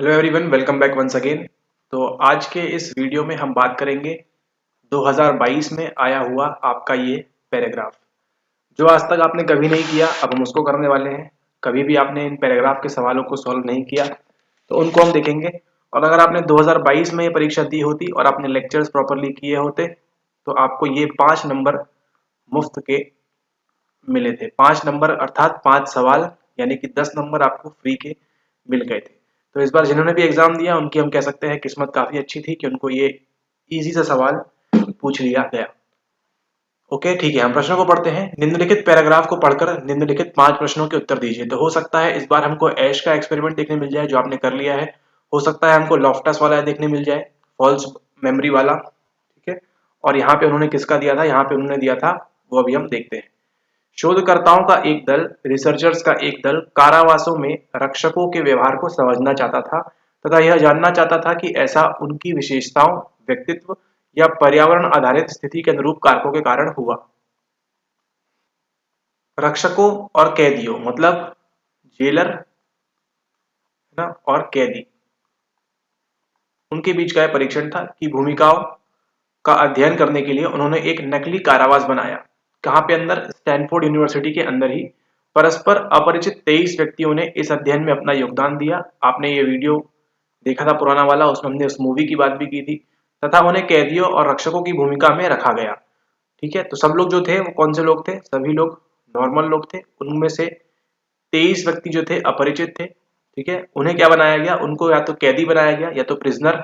Hello everyone, welcome back once again. तो आज के इस वीडियो में हम बात करेंगे 2022 में आया हुआ आपका ये पैराग्राफ जो आज तक आपने कभी नहीं किया। अब हम उसको करने वाले हैं। कभी भी आपने इन पैराग्राफ के सवालों को सॉल्व नहीं किया तो उनको हम देखेंगे। और अगर आपने 2022 में ये परीक्षा दी होती और आपने लेक्चर्स प्रॉपरली किए होते तो आपको ये 5 नंबर मुफ्त के मिले थे। 5 नंबर अर्थात 5 सवाल, यानी कि 10 नंबर आपको फ्री के मिल गए थे। तो इस बार जिन्होंने भी एग्जाम दिया उनकी हम कह सकते हैं किस्मत काफी अच्छी थी कि उनको ये इजी सा सवाल पूछ लिया गया। ओके, ठीक है, हम प्रश्नों को पढ़ते हैं। निम्नलिखित पैराग्राफ को पढ़कर निम्नलिखित 5 प्रश्नों के उत्तर दीजिए। तो हो सकता है इस बार हमको ऐश का एक्सपेरिमेंट देखने मिल जाए जो आपने कर लिया है। हो सकता है हमको लॉफ्टस वाला देखने मिल जाए, फॉल्स मेमोरी वाला। ठीक है, और यहाँ पे उन्होंने किसका दिया था, यहाँ पे उन्होंने दिया था, वो अभी हम देखते हैं। शोधकर्ताओं का एक दल, रिसर्चर्स का एक दल कारावासों में रक्षकों के व्यवहार को समझना चाहता था तथा यह जानना चाहता था कि ऐसा उनकी विशेषताओं, व्यक्तित्व या पर्यावरण आधारित स्थिति के अनुरूप कारकों के कारण हुआ। रक्षकों और कैदियों मतलब जेलर है ना, और कैदी, उनके बीच का यह परीक्षण था कि भूमिकाओं का अध्ययन करने के लिए उन्होंने एक नकली कारावास बनाया। कहाँ पे? अंदर, स्टैनफोर्ड यूनिवर्सिटी के अंदर ही। परस्पर अपरिचित 23 व्यक्तियों ने इस अध्ययन में अपना योगदान दिया। आपने ये वीडियो देखा था पुराना वाला, उसमें हमने उस मूवी की बात भी की थी। तथा उन्हें कैदियों और रक्षकों की भूमिका में रखा गया। ठीक है, तो सब लोग जो थे वो कौन से लोग थे? सभी लोग नॉर्मल लोग थे। उनमें से 23 व्यक्ति जो थे अपरिचित थे। ठीक है, उन्हें क्या बनाया गया? उनको या तो कैदी बनाया गया, या तो प्रिजनर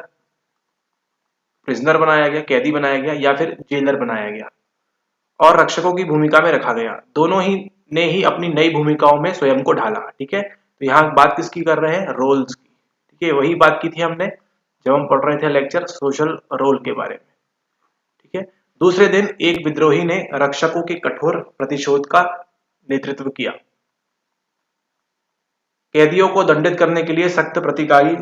प्रिजनर बनाया गया, कैदी बनाया गया, या फिर जेलर बनाया गया, और रक्षकों की भूमिका में रखा गया। दोनों ही ने ही अपनी नई भूमिकाओं में स्वयं को ढाला। ठीक है, तो यहाँ बात किसकी कर रहे हैं? रोल्स की। ठीक है, वही बात की थी हमने जब हम पढ़ रहे थे लेक्चर सोशल रोल के बारे में। ठीक है, दूसरे दिन एक विद्रोही ने रक्षकों के कठोर प्रतिशोध का नेतृत्व किया। कैदियों को दंडित करने के लिए सख्त प्रतिकारी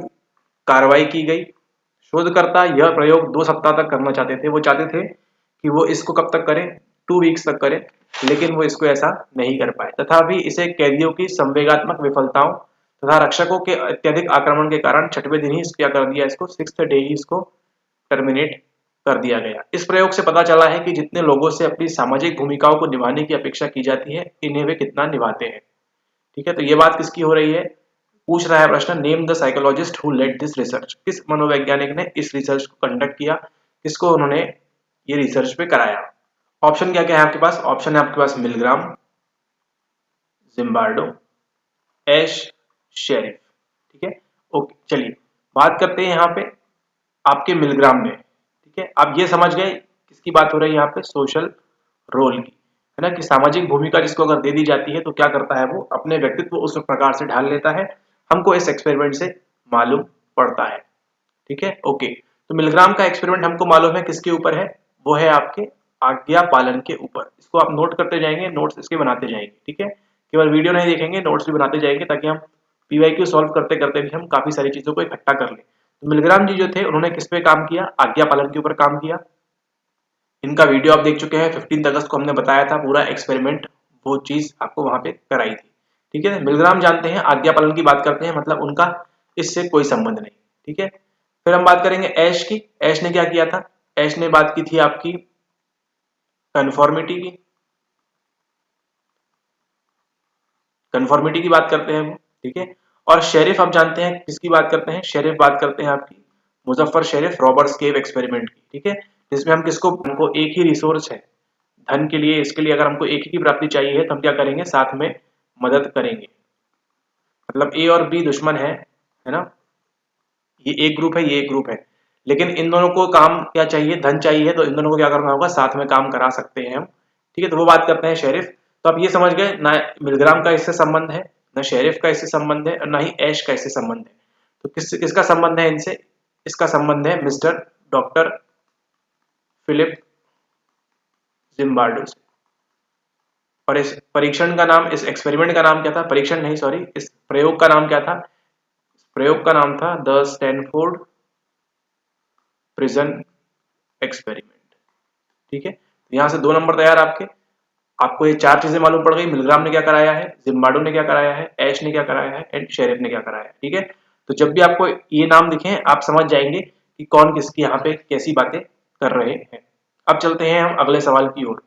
कार्रवाई की गई। शोधकर्ता यह प्रयोग 2 सप्ताह तक करना चाहते थे। वो चाहते थे कि वो इसको कब तक करें? 2 वीक्स तक करें, लेकिन वो इसको ऐसा नहीं कर पाए। तथापि इसे कैदियों की संवेगात्मक विफलताओं तथा रक्षकों के अत्यधिक आक्रमण के कारण 6वें दिन ही क्या कर दिया, इसको 6th डे ही इसको टर्मिनेट कर दिया गया। इस प्रयोग से पता चला है कि जितने लोगों से अपनी सामाजिक भूमिकाओं को निभाने की अपेक्षा की जाती है, इन्हें वे कितना निभाते हैं। ठीक है, तो ये बात किसकी हो रही है? पूछ रहा है प्रश्न, name the psychologist who led this research. किस मनोवैज्ञानिक ने इस रिसर्च को कंडक्ट किया? किसको उन्होंने ये रिसर्च पे कराया? ऑप्शन क्या क्या है आपके पास? ऑप्शन है आपके पास मिलग्राम, जिम्बार्डो, एश, शेरिफ। ठीक है, ओके, चलिए बात करते हैं यहाँ पे आपके मिलग्राम में। ठीक है, आप ये समझ गए किसकी बात हो रही है यहाँ पे? सोशल रोल की, है ना, कि सामाजिक भूमिका जिसको अगर दे दी जाती है तो क्या करता है, वो अपने व्यक्तित्व उस प्रकार से ढाल लेता है। हमको इस एक्सपेरिमेंट से मालूम पड़ता है। ठीक है, ओके, तो मिलग्राम का एक्सपेरिमेंट हमको मालूम है किसके ऊपर है? वो है आपके आज्ञा पालन के ऊपर। इसको आप नोट करते जाएंगे, नोट्स इसके बनाते जाएंगे। ठीक है, केवल वीडियो नहीं देखेंगे, नोट्स भी बनाते जाएंगे ताकि हम पीवाईक्यू सॉल्व करते करते भी हम काफी सारी चीजों को इकट्ठा कर लें। तो मिलग्राम जी जो थे उन्होंने किस पे काम किया? आज्ञा पालन के ऊपर काम किया। इनका वीडियो आप देख चुके हैं। 15 अगस्त को हमने बताया था पूरा एक्सपेरिमेंट, वो चीज आपको वहां पे कराई थी। ठीक है, मिलग्राम जानते हैं, आज्ञा पालन की बात करते हैं, मतलब उनका इससे कोई संबंध नहीं। ठीक है, फिर हम बात करेंगे ऐश की। ऐश ने क्या किया था? ऐश ने बात की थी आपकी कन्फॉर्मिटी की। कन्फॉर्मिटी की बात करते हैं वो। ठीक है, और शेरिफ आप जानते हैं किसकी बात करते हैं? शेरिफ बात करते हैं आपकी मुजफ्फर शेरिफ रॉबर्ट्स केव एक्सपेरिमेंट की। ठीक है, जिसमें हम किसको, हमको एक ही रिसोर्स है धन के लिए, इसके लिए अगर हमको एक ही की प्राप्ति चाहिए तो हम क्या करेंगे? साथ में मदद करेंगे। मतलब ए और बी दुश्मन है ना, ये एक ग्रुप है, ये एक ग्रुप है, लेकिन इन दोनों को काम क्या चाहिए? धन चाहिए, तो इन दोनों को क्या करना होगा? साथ में काम करा सकते हैं हम। ठीक है, तो वो बात करते हैं शेरिफ। तो आप ये समझ गए ना, मिलग्राम का इससे संबंध है, ना शेरिफ का इससे संबंध है, और ना ही ऐश का इससे संबंध है। तो किसका संबंध है इनसे? इसका संबंध है मिस्टर डॉक्टर फिलिप जिम्बार्डो से। और इस परीक्षण का नाम, इस एक्सपेरिमेंट का नाम क्या था? परीक्षण नहीं, सॉरी, इस प्रयोग का नाम क्या था? प्रयोग का नाम था द स्टैनफोर्ड प्रिजन एक्सपेरिमेंट। ठीक है, तो यहां से 2 नंबर तैयार आपके। आपको ये 4 चीजें मालूम पड़ गई। मिलग्राम ने क्या कराया है, जिम्बार्डो ने क्या कराया है, ऐश ने क्या कराया है, एंड शेरिफ ने क्या कराया है। ठीक है, तो जब भी आपको ये नाम दिखे आप समझ जाएंगे कि कौन किसकी यहाँ पे कैसी बातें कर रहे हैं। अब चलते हैं हम अगले सवाल की ओर।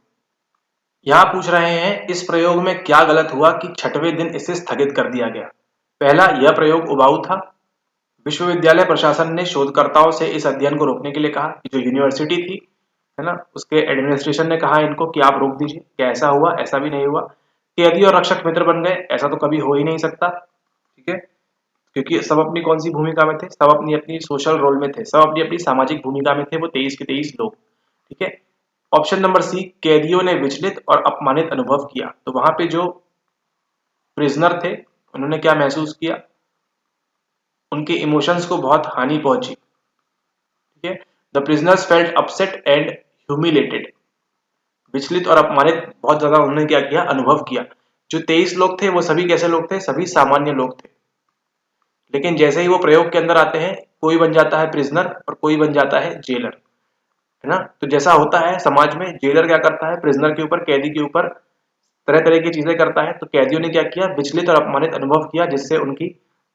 यहाँ पूछ रहे हैं इस प्रयोग में क्या गलत हुआ कि छठवें दिन इसे स्थगित कर दिया गया। पहला, यह प्रयोग उबाऊ था। विश्वविद्यालय प्रशासन ने शोधकर्ताओं से इस अध्ययन को रोकने के लिए कहा। जो यूनिवर्सिटी थी, है ना, उसके एडमिनिस्ट्रेशन ने कहा इनको कि आप रोक दीजिए। क्या ऐसा हुआ? ऐसा भी नहीं हुआ। कैदी और रक्षक मित्र बन गए, ऐसा तो कभी हो ही नहीं सकता। ठीक है, क्योंकि सब अपनी कौन सी भूमिका में थे? सब अपनी अपनी सोशल रोल में थे, सब अपनी अपनी सामाजिक भूमिका में थे, वो 23 के 23 लोग। ठीक है। ऑप्शन नंबर सी, कैदियों ने विचलित और अपमानित अनुभव किया। तो वहां पे जो प्रिजनर थे उन्होंने क्या महसूस किया? उनके इमोशंस को बहुत हानि पहुंची। ठीक है, the prisoners felt upset and humiliated. विचलित और अपमानित बहुत ज्यादा उन्होंने क्या किया? अनुभव किया। जो 23 लोग थे वो सभी कैसे लोग थे? सभी सामान्य लोग थे। लेकिन जैसे ही वो प्रयोग के अंदर आते हैं, कोई बन जाता है प्रिजनर और कोई बन जाता है जेलर, है ना। तो जैसा होता है समाज में, जेलर क्या करता है? प्रिजनर के ऊपर, कैदी के ऊपर तरह तरह की चीजें करता है। तो कैदियों ने क्या किया? विचलित और अपमानित अनुभव किया, जिससे उनकी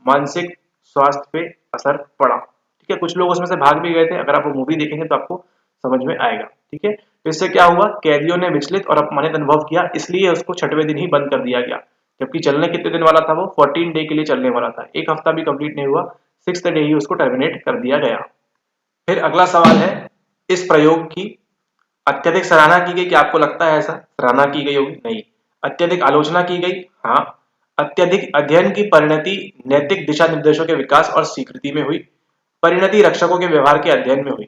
मानसिक स्वास्थ्य पे असर पड़ा। ठीक है, कुछ लोग उसमें से भाग भी गए थे। अगर आप वो मूवी देखेंगे तो आपको समझ में आएगा। ठीक है, तो इससे क्या हुआ? कैदियों ने विचलित और अपमानित अनुभव किया, इसलिए उसको छठवें दिन ही बंद कर दिया गया। जबकि चलने कितने दिन वाला था? वो 14 डे के लिए चलने वाला था। एक हफ्ता भी कंप्लीट नहीं हुआ, 6th डे ही उसको टर्मिनेट कर दिया गया। फिर अगला सवाल है, इस प्रयोग की अत्यधिक सराहना की गई। क्या आपको लगता है ऐसा सराहना की गई होगी? नहीं। अत्यधिक आलोचना की गई? हाँ। अत्यधिक अध्ययन की परिणति नैतिक दिशा निर्देशों के विकास और स्वीकृति में हुई। परिणति रक्षकों के व्यवहार के अध्ययन में हुई।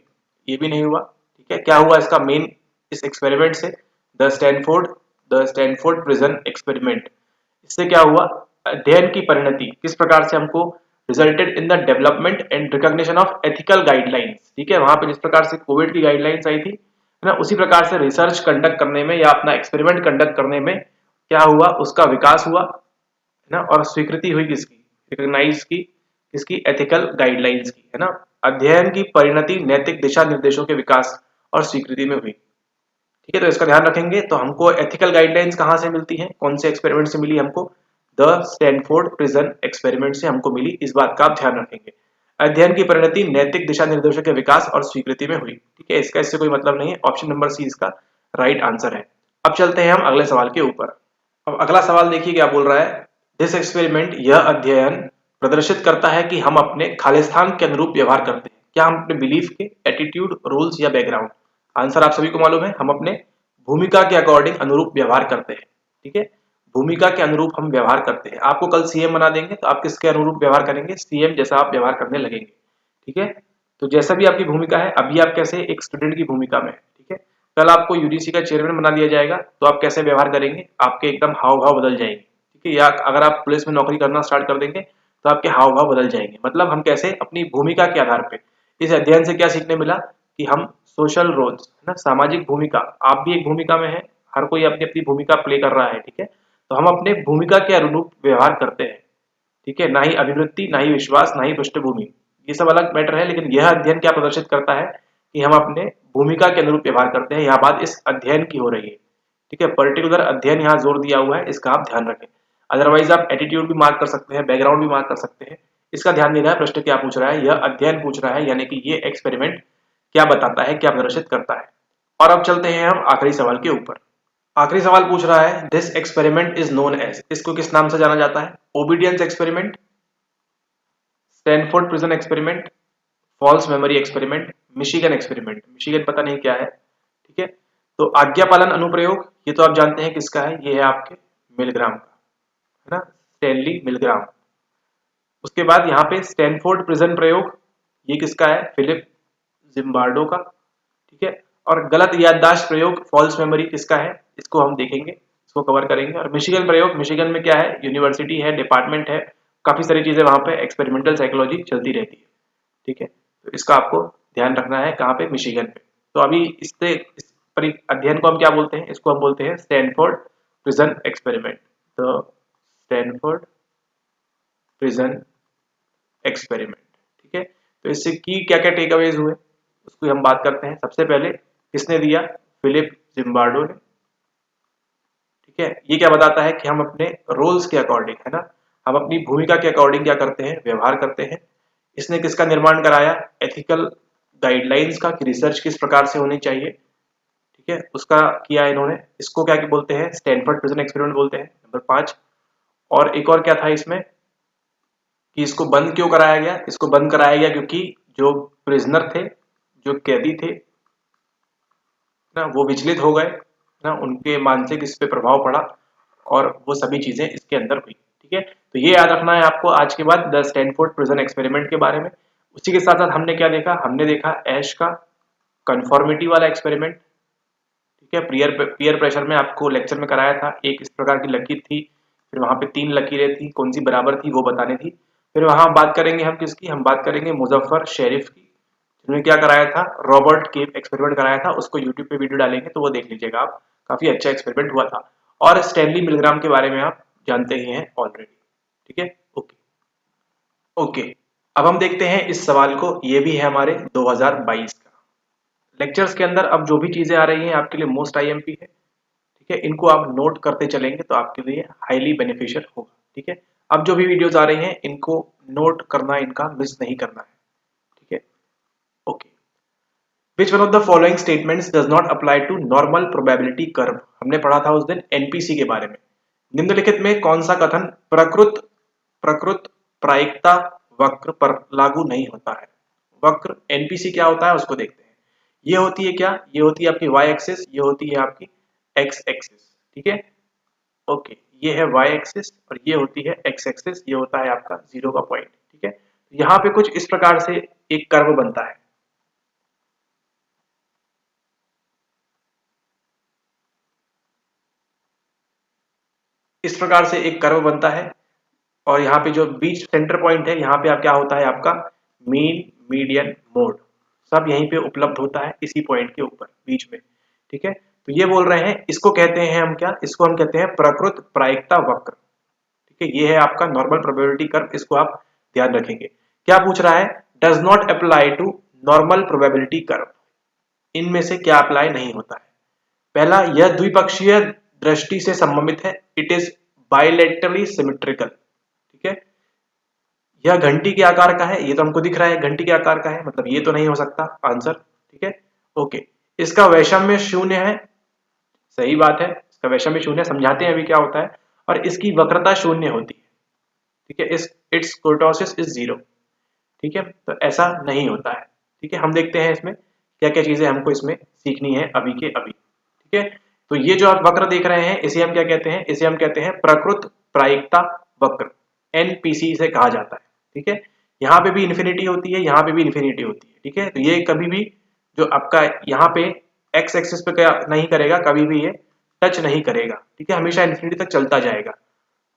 ये भी नहीं हुआ। ठीक है, क्या हुआ इसका मेन इस एक्सपेरिमेंट से? The Stanford prison experiment. इससे क्या हुआ? अध्ययन की परिणति किस प्रकार से हमको resulted in the development and recognition of ethical guidelines. ठीक है, वहां पे जिस प्रकार से कोविड की गाइडलाइंस आई थी, है ना, उसी प्रकार से रिसर्च कंडक्ट करने में या अपना एक्सपेरिमेंट कंडक्ट करने में क्या हुआ? उसका विकास हुआ, है ना, और स्वीकृति हुई किसकी? रिकॉग्नाइज की किसकी? एथिकल गाइडलाइंस की, है ना। अध्ययन की परिणति नैतिक दिशा निर्देशों के विकास और स्वीकृति में हुई। ठीक है, तो इसका ध्यान रखेंगे। तो हमको एथिकल गाइडलाइंस कहाँ से मिलती है? कौन से एक्सपेरिमेंट से मिली हमको? द स्टैनफोर्ड प्रिजन एक्सपेरिमेंट से हमको मिली। इस बात का आप ध्यान रखेंगे। अध्ययन की परिणति नैतिक दिशा निर्देशों के विकास और स्वीकृति में हुई। ठीक है, इसका इससे कोई मतलब नहीं है। ऑप्शन नंबर सी इसका राइट आंसर है। अब चलते हैं हम अगले सवाल के ऊपर। अब अगला सवाल देखिए क्या बोल रहा है। दिस एक्सपेरिमेंट, यह अध्ययन प्रदर्शित करता है कि हम अपने खालिस्तान के अनुरूप व्यवहार करते हैं। क्या हम अपने बिलीफ के, एटीट्यूड, रूल्स या बैकग्राउंड? आंसर आप सभी को मालूम है, हम अपने भूमिका के अकॉर्डिंग अनुरूप व्यवहार करते हैं। ठीक है, भूमिका के अनुरूप हम व्यवहार करते हैं। आपको कल सीएम बना देंगे तो आप किसके अनुरूप व्यवहार करेंगे? सीएम जैसा आप व्यवहार करने लगेंगे। ठीक है, तो जैसा भी आपकी भूमिका है, अभी आप कैसे एक स्टूडेंट की भूमिका में, ठीक है, कल आपको यूजीसी का चेयरमैन बना दिया जाएगा तो आप कैसे व्यवहार करेंगे? आपके एकदम हाव भाव बदल जाएंगे। ठीक है, या अगर आप पुलिस में नौकरी करना स्टार्ट कर देंगे तो आपके हाव भाव बदल जाएंगे। मतलब हम कैसे अपनी भूमिका के आधार पे। इस अध्ययन से क्या सीखने मिला? कि हम सोशल रोल्स, है ना, सामाजिक भूमिका, आप भी एक भूमिका में है, हर कोई अपनी अपनी भूमिका प्ले कर रहा है। ठीक है, तो हम अपने भूमिका के अनुरूप व्यवहार करते हैं। ठीक है, ना ही अभिवृत्ति, ना ही विश्वास, ना ही पृष्ठभूमि, ये सब अलग मैटर है। लेकिन यह अध्ययन क्या प्रदर्शित करता है? कि हम अपने भूमिका के अनुरूप व्यवहार करते हैं। यहाँ बात इस अध्ययन की हो रही है। ठीक है, पर्टिकुलर अध्ययन यहाँ जोर दिया हुआ है, इसका आप ध्यान रखें। अदरवाइज आप एटीट्यूड भी मार्क कर सकते हैं, बैकग्राउंड भी मार्क कर सकते हैं। इसका ध्यान देना है। प्रश्न क्या पूछ रहा है? यह अध्ययन पूछ रहा है, यानी कि ये एक्सपेरिमेंट क्या बताता है, क्या प्रदर्शित करता है। और अब चलते हैं हम आखिरी सवाल के ऊपर। आखिरी सवाल पूछ रहा है, this experiment is known as. इसको किस नाम से जाना जाता है? Obedience experiment, Stanford prison experiment, false memory experiment, Michigan experiment. Michigan पता नहीं क्या है। ठीक है, तो आज्ञा पालन अनुप्रयोग, ये तो आप जानते हैं किसका है, ये है आपके मिलग्राम का, है ना, स्टैनली मिलग्राम। उसके बाद यहाँ पे स्टैनफोर्ड प्रिजन प्रयोग, ये किसका है? फिलिप जिम्बार्डो का। ठीक है, और गलत याददाश्त प्रयोग, फॉल्स मेमोरी, किसका है? इसको हम देखेंगे, इसको कवर करेंगे। और मिशिगन प्रयोग, मिशिगन में क्या है? यूनिवर्सिटी है, डिपार्टमेंट है, काफी सारी चीजें वहां पे एक्सपेरिमेंटल साइकोलॉजी चलती रहती है। ठीक है, तो इसका आपको ध्यान रखना है, कहाँ पे? मिशिगन पे। तो अभी इससे इस अध्ययन को हम क्या बोलते हैं? इसको हम बोलते हैं स्टैनफोर्ड प्रिजन एक्सपेरिमेंट। तो स्टैनफोर्ड प्रिजन एक्सपेरिमेंट। ठीक है, तो इससे की क्या क्या टेक अवेज हुए उसको हम बात करते हैं। सबसे पहले किसने दिया? फिलिप जिम्बार्डो ने। ठीक है, ये क्या बताता है? कि हम अपने रोल्स के अकॉर्डिंग, है ना, हम अपनी भूमिका के अकॉर्डिंग क्या करते हैं, व्यवहार करते हैं। इसने किसका निर्माण कराया, एथिकल गाइडलाइंस का, कि रिसर्च किस प्रकार से होनी चाहिए, ठीक है, उसका किया इन्होंने। इसको क्या बोलते हैं, स्टैनफोर्ड प्रिजन एक्सपेरिमेंट बोलते हैं। नंबर 5। और एक और क्या था इसमें कि इसको बंद क्यों कराया गया, इसको बंद कराया गया क्योंकि जो प्रिजनर थे, जो कैदी थे ना, वो विचलित हो गए ना, उनके मानसिक इस पे प्रभाव पड़ा और वो सभी चीजें इसके अंदर हुई। ठीक है, तो ये याद रखना है आपको आज के बाद द स्टैनफोर्ड प्रिजन एक्सपेरिमेंट के बारे में। उसी के साथ साथ हमने क्या देखा, हमने देखा ऐश का कन्फॉर्मिटी वाला एक्सपेरिमेंट। ठीक है, पीयर प्रेशर में आपको लेक्चर में कराया था, एक इस प्रकार की लकीर थी, फिर वहां पे 3 लकीरें थी, कौन सी बराबर थी वो बतानी थी। फिर वहां बात करेंगे हम किसकी, हम बात करेंगे मुजफ्फर शेरिफ की, जिन्होंने क्या कराया था, रॉबर्ट केप एक्सपेरिमेंट कराया था। उसको यूट्यूब पे वीडियो डालेंगे तो वो देख लीजिएगा आप, काफी अच्छा एक्सपेरिमेंट हुआ था। और स्टैनली मिलग्राम के बारे में आप जानते ही हैं ऑलरेडी। ठीक है, ओके ओके। अब हम देखते हैं इस सवाल को, ये भी है हमारे 2022 का लेक्चर्स के अंदर। अब जो भी चीजें आ रही हैं आपके लिए मोस्ट आईएमपी है, ठीक है, इनको आप नोट करते चलेंगे तो आपके लिए हाईली बेनिफिशियल होगा। ठीक है, अब जो भी वीडियोस आ रही हैं इनको नोट करना, इनका मिस नहीं करना है। ठीक है, okay. Which one of the following statements does not apply to normal probability curve? हमने पढ़ा था उस दिन एनपीसी के बारे में। निम्नलिखित में कौन सा कथन प्रकृत प्रकृत प्रायिकता वक्र पर लागू नहीं होता है। वक्र एनपीसी क्या होता है उसको देखते हैं। ये होती है क्या, ये होती है आपकी वाई एक्सिस, ये होती है आपकी एक्स एक्सिस। ठीक है, ओके, ये है वाई एक्सिस और ये होती है एक्स एक्सिस, ये होता है आपका जीरो का पॉइंट। ठीक है, यहाँ पे कुछ इस प्रकार से एक कर्व बनता है। इस प्रकार से एक कर्व बनता है और यहाँ पे जो बीच सेंटर पॉइंट है, यहाँ पे आप क्या होता है आपका मीन मीडियन मोड, सब यहीं पे उपलब्ध होता है इसी पॉइंट के ऊपर बीच में। ठीक है, तो ये बोल रहे हैं, इसको कहते हैं हम क्या, इसको हम कहते हैं प्रकृत प्रायिकता वक्र। ठीक है, ये है आपका नॉर्मल प्रोबेबिलिटी कर्व, इसको आप ध्यान रखेंगे। क्या पूछ रहा है, does not apply to normal probability curve, इनमें से क्या अप्लाई नहीं होता है। पहला, यह द्विपक्षीय दृष्टि से संबंधित है, इट इज बायलैटरली सिमेट्रिकल। ठीक है, यह घंटी के आकार का है, ये तो हमको दिख रहा है घंटी के आकार का है, मतलब ये तो नहीं हो सकता आंसर। ठीक है, ओके। इसका वैषम्य शून्य है, सही बात है, इसका वैषम्य शून्य, समझाते हैं अभी क्या होता है। और इसकी वक्रता शून्य होती है। ठीक है, इट्स कुर्टोसिस इज जीरो। ठीक है, तो ऐसा नहीं होता है। ठीक है, हम देखते हैं इसमें क्या क्या चीजें हमको इसमें सीखनी है अभी के अभी। ठीक है, तो ये जो आप वक्र देख रहे हैं इसे हम क्या कहते हैं, इसे हम कहते हैं प्रकृत प्रायिकता वक्र, एनपीसी से कहा जाता है। ठीक है, यहाँ पे भी इन्फिनिटी होती है, यहाँ पे भी इन्फिनिटी होती है। ठीक है, तो ये कभी भी जो आपका यहाँ पे एक्स एक्सिस पे क्या नहीं करेगा, कभी भी ये टच नहीं करेगा। ठीक है, हमेशा इन्फिनिटी तक चलता जाएगा।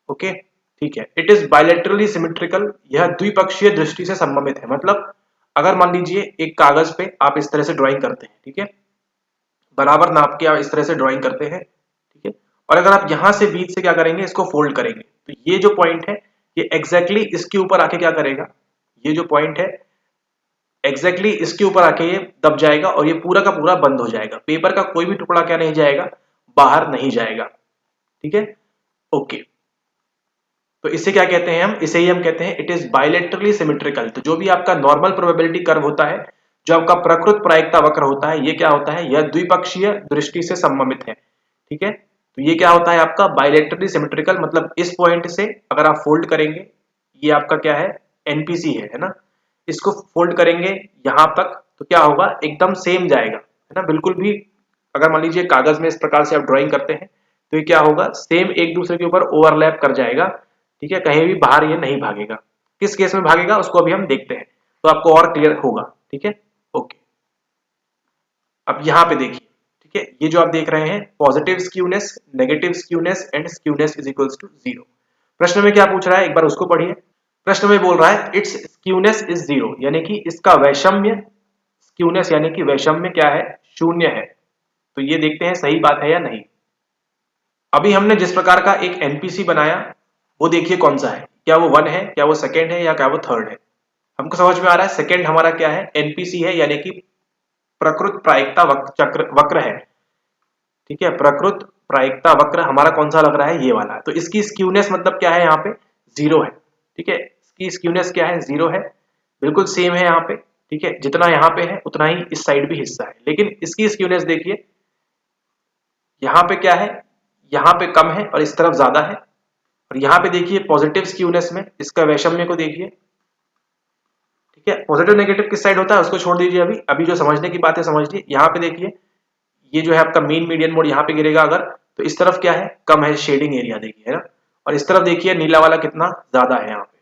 ओके, ठीक है, इट इज बायलैटरली सिमेट्रिकल, यह द्विपक्षीय दृष्टि से संबंधित है। मतलब अगर मान लीजिए एक कागज पे आप इस तरह से ड्राइंग करते हैं, ठीक है, बराबर नाप के आप इस तरह से ड्राइंग करते हैं। ठीक है, और अगर आप यहां से बीच से क्या करेंगे, इसको फोल्ड करेंगे, तो ये जो पॉइंट है ये एग्जैक्टली इसके ऊपर आके क्या करेगा, ये जो पॉइंट है एग्जैक्टली इसके ऊपर आके ये दब जाएगा और ये पूरा का पूरा बंद हो जाएगा। पेपर का कोई भी टुकड़ा क्या नहीं जाएगा, बाहर नहीं जाएगा। ठीक है, ओके। तो इसे क्या कहते हैं हम, इसे ही हम कहते हैं इट इज बायलैटरली सिमेट्रिकल। तो जो भी आपका नॉर्मल प्रोबेबिलिटी कर्व होता है, जो आपका प्रकृत प्रायिकता वक्र होता है, ये क्या होता है, यह द्विपक्षीय दृष्टि से संबंधित है। ठीक है, तो ये क्या होता है आपका बायलैटरली सिमेट्रिकल, मतलब इस पॉइंट से अगर आप फोल्ड करेंगे, ये आपका क्या है एनपीसी है ना, इसको फोल्ड करेंगे यहां तक तो क्या होगा, एकदम सेम जाएगा, है ना, बिल्कुल भी। अगर मान लीजिए कागज में इस प्रकार से आप ड्राइंग करते हैं तो ये क्या होगा, सेम एक दूसरे के ऊपर ओवरलैप कर जाएगा। ठीक है, कहीं भी बाहर ये नहीं भागेगा। किस केस में भागेगा उसको अभी हम देखते हैं, तो आपको और क्लियर होगा। ठीक है, ओके। अब यहाँ पे देखिए, ठीक है, ये जो आप देख रहे हैं positive skewness, negative skewness and skewness is equals to zero. प्रश्न में क्या पूछ रहा है, एक बार उसको पढ़िए। प्रश्न में बोल रहा है इट्स स्क्यूनेस इज जीरो, यानी कि इसका वैषम्य, स्क्यूनेस यानी कि वैषम्य क्या है, शून्य है। तो ये देखते हैं सही बात है या नहीं। अभी हमने जिस प्रकार का एक एनपीसी बनाया वो देखिए कौन सा है, क्या वो 1 है, क्या वो सेकंड है, या क्या वो थर्ड है। हमको समझ में आ रहा है सेकंड हमारा क्या है, एनपीसी है, यानी कि प्रकृत प्रायिकता वक्र है। ठीक है, प्रकृत प्रायिकता वक्र हमारा कौन सा लग रहा है, ये वाला। तो इसकी स्क्यूनेस मतलब क्या है यहाँ पे, जीरो है। ठीक है, इसकी स्क्यूनेस क्या है, जीरो है, बिल्कुल सेम है यहाँ पे। ठीक है, जितना यहाँ पे है उतना ही इस साइड भी हिस्सा है, लेकिन इसकी स्क्यूनेस देखिए, यहाँ पे क्या है, यहाँ पे कम है और इस तरफ ज्यादा है। और यहाँ पे देखिए पॉजिटिव स्क्यूनेस में इसका वैषम्य को देखिए। ठीक है, पॉजिटिव नेगेटिव किस साइड होता है उसको छोड़ दीजिए, अभी अभी जो समझने की बात है समझिए। यहाँ पे देखिए, ये जो है आपका मेन मीडियन मोड यहाँ पे गिरेगा अगर, तो इस तरफ क्या है, कम है शेडिंग एरिया देखिए, है ना। और इस तरफ देखिए नीला वाला कितना ज्यादा है यहाँ पे।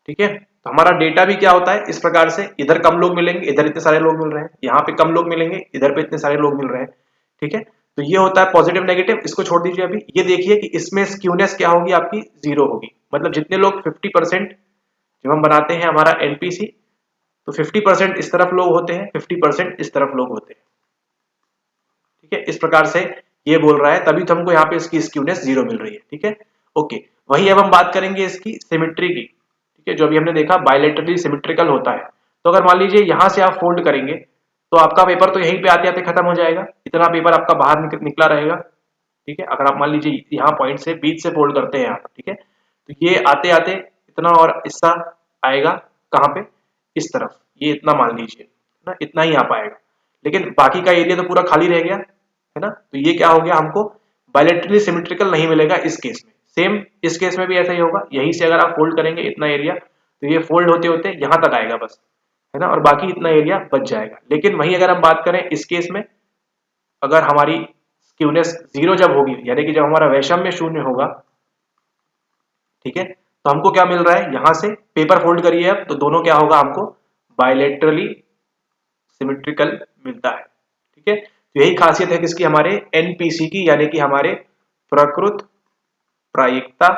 ठीक है, तो हमारा डेटा भी क्या होता है इस प्रकार से, इधर कम लोग मिलेंगे, इधर इतने सारे लोग मिल रहे हैं, यहाँ पे कम लोग मिलेंगे, इधर पे इतने सारे लोग मिल रहे हैं। ठीक है, तो ये होता है पॉजिटिव नेगेटिव, इसको छोड़ दीजिए अभी। ये देखिए कि इसमें स्क्यूनेस क्या होगी आपकी, जीरो होगी। मतलब जितने लोग 50%, जब हम बनाते हैं हमारा एनपीसी, तो 50% इस तरफ लोग होते हैं, 50% इस तरफ लोग होते हैं। ठीक है, इस प्रकार से ये बोल रहा है, तभी तो हमको यहाँ पे इसकी स्क्यूनेस जीरो मिल रही है। ठीक है, ओके। वही अब हम बात करेंगे इसकी सिमेट्री की। ठीक है, जो अभी हमने देखा बायलैटरली सिमेट्रिकल होता है। तो अगर मान लीजिए यहाँ से आप फोल्ड करेंगे तो आपका पेपर तो यहीं पे आते आते खत्म हो जाएगा, इतना पेपर आपका बाहर निकला रहेगा। ठीक है, अगर आप मान लीजिए यहाँ पॉइंट से बीच से फोल्ड करते हैं आप, ठीक है, तो ये आते आते इतना और हिस्सा आएगा कहाँ पे, इस तरफ, ये इतना मान लीजिए ना, इतना ही आ पाएगा, लेकिन बाकी का एरिया तो पूरा खाली रह गया, है ना। तो ये क्या हो गया, हमको बायलैटरली सिमेट्रिकल नहीं मिलेगा इस केस में। सेम इस केस में भी ऐसा ही होगा, यहीं से अगर आप फोल्ड करेंगे इतना एरिया, तो ये फोल्ड होते होते यहाँ तक आएगा बस, है ना, और बाकी इतना एरिया बच जाएगा। लेकिन वहीं अगर हम बात करें इस केस में, अगर हमारी स्क्यूनेस जीरो जब होगी, यानी कि जब हमारा वैषम्य शून्य होगा, ठीक है, तो हमको क्या मिल रहा है, यहां से पेपर फोल्ड करिए अब, तो दोनों क्या होगा, हमको बायलैटरली सिमेट्रिकल मिलता है। ठीक है, तो यही खासियत है किसकी, हमारे एनपीसी की, यानी कि हमारे प्रकृत प्रायिकता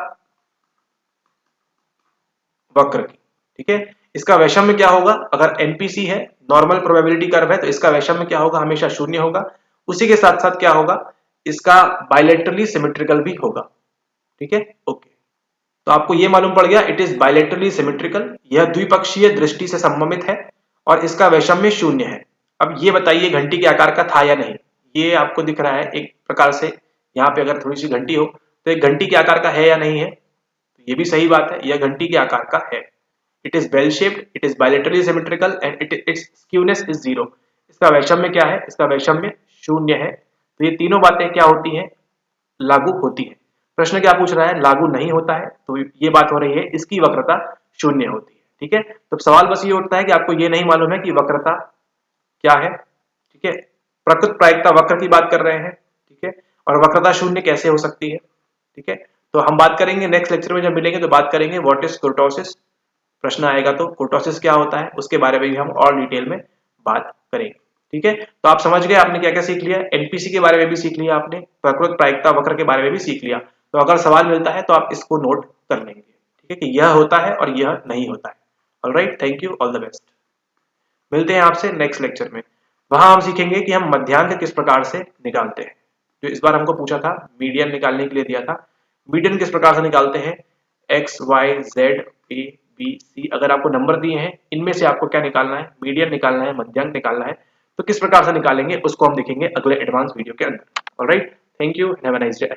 वक्र की। ठीक है, इसका वैषम्य क्या होगा, अगर एनपीसी है, नॉर्मल प्रोबेबिलिटी कर्व है, तो इसका वैषम्य क्या होगा, हमेशा शून्य होगा। उसी के साथ साथ क्या होगा, इसका बायलैटरली सिमेट्रिकल भी होगा। ठीक है, ओके। तो आपको ये मालूम पड़ गया, इट इज बायलैटरली सिमेट्रिकल, यह द्विपक्षीय दृष्टि से संबंधित है और इसका वैषम्य शून्य है। अब ये बताइए घंटी के आकार का था या नहीं, ये आपको दिख रहा है एक प्रकार से, यहाँ पे अगर थोड़ी सी घंटी हो तो एक घंटी के आकार का है या नहीं है, तो ये भी सही बात है, यह घंटी के आकार का है। It is bell shaped, it is bilaterally symmetrical and its skewness is zero. इसका वैषम्य क्या है, इसका वैषम्य शून्य है। तो ये तीनों बातें क्या होती हैं, लागू होती है। प्रश्न क्या पूछ रहा है, लागू नहीं होता है, तो ये बात हो रही है इसकी वक्रता शून्य होती है। ठीक है, तो सवाल बस ये उठता है कि आपको ये नहीं मालूम है कि वक्रता क्या है। ठीक है, प्रकृत प्रायिकता वक्र की बात कर रहे हैं। ठीक है, और वक्रता शून्य कैसे हो सकती है। ठीक है, तो हम बात करेंगे नेक्स्ट लेक्चर में, जब मिलेंगे तो बात करेंगे व्हाट इज कुर्टोसिस। प्रश्न आएगा तो कुर्टोसिस क्या होता है उसके बारे में भी हम और डिटेल में बात करेंगे। ठीक है, तो आप समझ गए आपने क्या क्या सीख लिया, एनपीसी के बारे में भी सीख लिया आपने, प्रकृत प्रायिकता वक्र के बारे में भी सीख लिया। तो अगर सवाल मिलता है तो आप इसको नोट कर लेंगे। ठीक है, कि यह होता है और यह नहीं होता है। Alright, thank you, all the best. मिलते हैं आपसे नेक्स्ट लेक्चर में, वहां हम सीखेंगे कि हम मध्यांक किस प्रकार से निकालते हैं। जो इस बार हमको पूछा था, मीडियन निकालने के लिए दिया था, मीडियन किस प्रकार से निकालते हैं, X Y Z A B C, अगर आपको नंबर दिए हैं इनमें से आपको क्या निकालना है, मीडियन निकालना है, मध्यांक निकालना है, तो किस प्रकार से निकालेंगे उसको हम देखेंगे अगले एडवांस वीडियो के अंदर। Alright, thank you, have a nice day.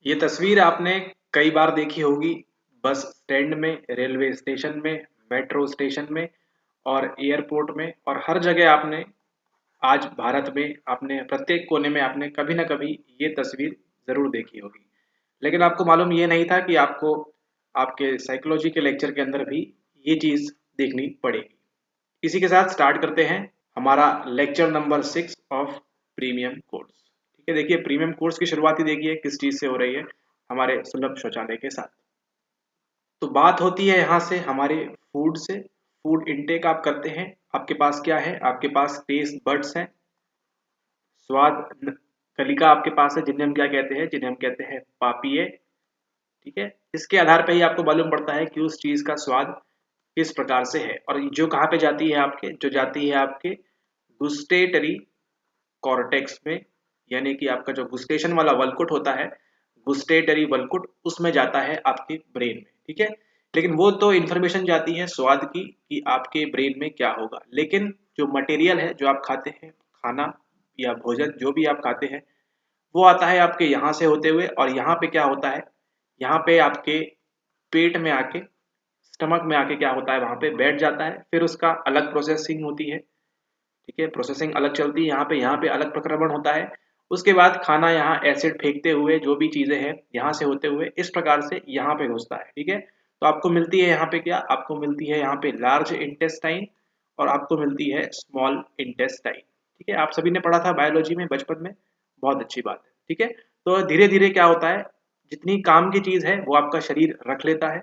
ये तस्वीर आपने कई बार देखी होगी, बस स्टैंड में, रेलवे स्टेशन में, मेट्रो स्टेशन में और एयरपोर्ट में, और हर जगह आपने, आज भारत में आपने प्रत्येक कोने में आपने कभी ना कभी ये तस्वीर जरूर देखी होगी। लेकिन आपको मालूम ये नहीं था कि आपको आपके साइकोलॉजी के लेक्चर के अंदर भी ये चीज देखनी पड़ेगी। इसी के साथ स्टार्ट करते हैं हमारा lecture number 6 of premium course. ठीक है, देखिए प्रीमियम कोर्स की शुरुआत ही देखिए किस चीज से हो रही है, हमारे सुलभ शौचालय के साथ। तो बात होती है यहाँ से हमारे फूड से, फूड इनटेक आप करते हैं, आपके पास क्या है, आपके पास टेस्ट बड्स हैं, स्वाद कलिका आपके पास है, जिन्हें हम क्या कहते हैं, जिन्हें हम कहते हैं पापिये। ठीक है, इसके आधार पर ही आपको मालूम पड़ता है कि उस चीज का स्वाद किस प्रकार से है, और जो कहाँ पे जाती है आपके, जो जाती है आपके गुस्टेटरी कॉर्टेक्स में, यानी कि आपका जो गुस्टेशन वाला वल्कुट होता है, गुस्टेटरी बल्कुट उसमें जाता है आपके ब्रेन में, ठीक है। लेकिन वो तो इन्फॉर्मेशन जाती है स्वाद की कि आपके ब्रेन में क्या होगा, लेकिन जो मटेरियल है जो आप खाते हैं, खाना या भोजन जो भी आप खाते हैं, वो आता है आपके यहाँ से होते हुए, और यहाँ पे क्या होता है, यहाँ पे आपके पेट में आके, स्टमक में आके क्या होता है, वहां पे बैठ जाता है, फिर उसका अलग प्रोसेसिंग होती है, ठीक है, प्रोसेसिंग अलग चलती है, यहाँ पे अलग प्रक्रमण होता है। उसके बाद खाना यहाँ एसिड फेंकते हुए जो भी चीजें हैं यहाँ से होते हुए इस प्रकार से यहाँ पे घुसता है, ठीक है। तो आपको मिलती है यहाँ पे क्या, आपको मिलती है यहाँ पे लार्ज इंटेस्टाइन और आपको मिलती है स्मॉल इंटेस्टाइन, ठीक है। आप सभी ने पढ़ा था बायोलॉजी में बचपन में, बहुत अच्छी बात है, ठीक है। तो धीरे धीरे क्या होता है, जितनी काम की चीज है वो आपका शरीर रख लेता है,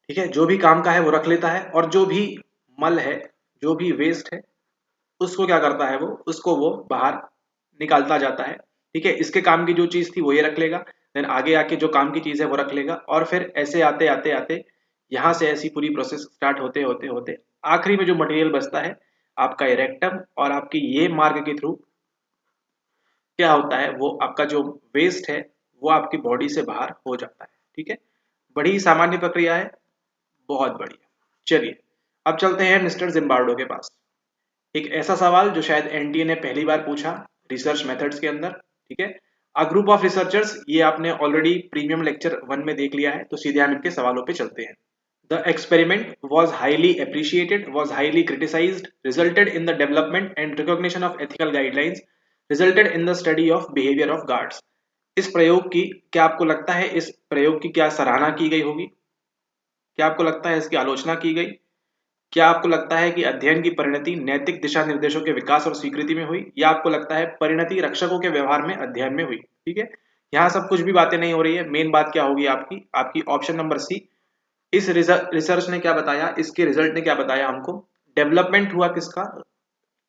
ठीक है, जो भी काम का है वो रख लेता है, और जो भी मल है, जो भी वेस्ट है, उसको क्या करता है, वो उसको वो बाहर निकालता जाता है, ठीक है। इसके काम की जो चीज थी वो ये रख लेगा, देन आगे आके जो काम की चीज है वो रख लेगा, और फिर ऐसे आते आते आते यहाँ से ऐसी पूरी प्रोसेस स्टार्ट होते होते होते आखिरी में जो मटेरियल बचता है आपका रेक्टम, और आपकी ये मार्ग के थ्रू क्या होता है, वो आपका जो वेस्ट है वो आपकी बॉडी से बाहर हो जाता है, ठीक है। बड़ी सामान्य प्रक्रिया है, बहुत बढ़िया। चलिए अब चलते हैं मिस्टर जिम्बार्डो के पास। एक ऐसा सवाल जो शायद एनटीए ने पहली बार पूछा रिसर्च मेथड्स के अंदर, ठीक है। अ ग्रुप ऑफ रिसर्चर्स, ये आपने ऑलरेडी प्रीमियम लेक्चर 1 में देख लिया है, तो सीधे हम इनके सवालों पे चलते हैं। The experiment was highly appreciated, was highly criticized, resulted in the development and recognition of ethical guidelines, resulted in the study of behavior of guards। इस प्रयोग की, क्या आपको लगता है इस प्रयोग की क्या सराहना की गई होगी, क्या आपको लगता है इसकी आलोचना की गई, क्या आपको लगता है कि अध्ययन की परिणति नैतिक दिशा निर्देशों के विकास और स्वीकृति में हुई, या आपको लगता है परिणति रक्षकों के व्यवहार में अध्ययन में हुई, ठीक है। यहाँ सब कुछ भी बातें नहीं हो रही है, मेन बात क्या होगी आपकी, आपकी ऑप्शन नंबर सी। इस रिसर्च ने क्या बताया, इसके रिजल्ट ने क्या बताया हमको, डेवलपमेंट हुआ किसका,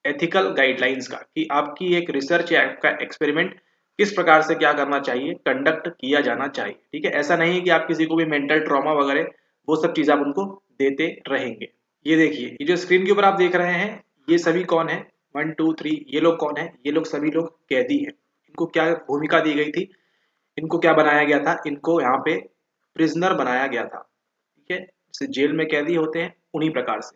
एथिकल गाइडलाइंस का, कि आपकी एक रिसर्च या आपका एक्सपेरिमेंट किस प्रकार से क्या करना चाहिए, कंडक्ट किया जाना चाहिए, ठीक है। ऐसा नहीं है कि आप किसी को भी मेंटल ट्रॉमा वगैरह वो सब चीज आप उनको देते रहेंगे। ये देखिए, ये जो स्क्रीन के ऊपर आप देख रहे हैं ये सभी कौन है, 1 2 3, ये लोग कौन है, ये लोग सभी लोग कैदी हैं। इनको क्या भूमिका दी गई थी, इनको क्या बनाया गया था, इनको यहाँ पे प्रिजनर बनाया गया था, ठीक है। जैसे जेल में कैदी होते हैं उन्हीं प्रकार से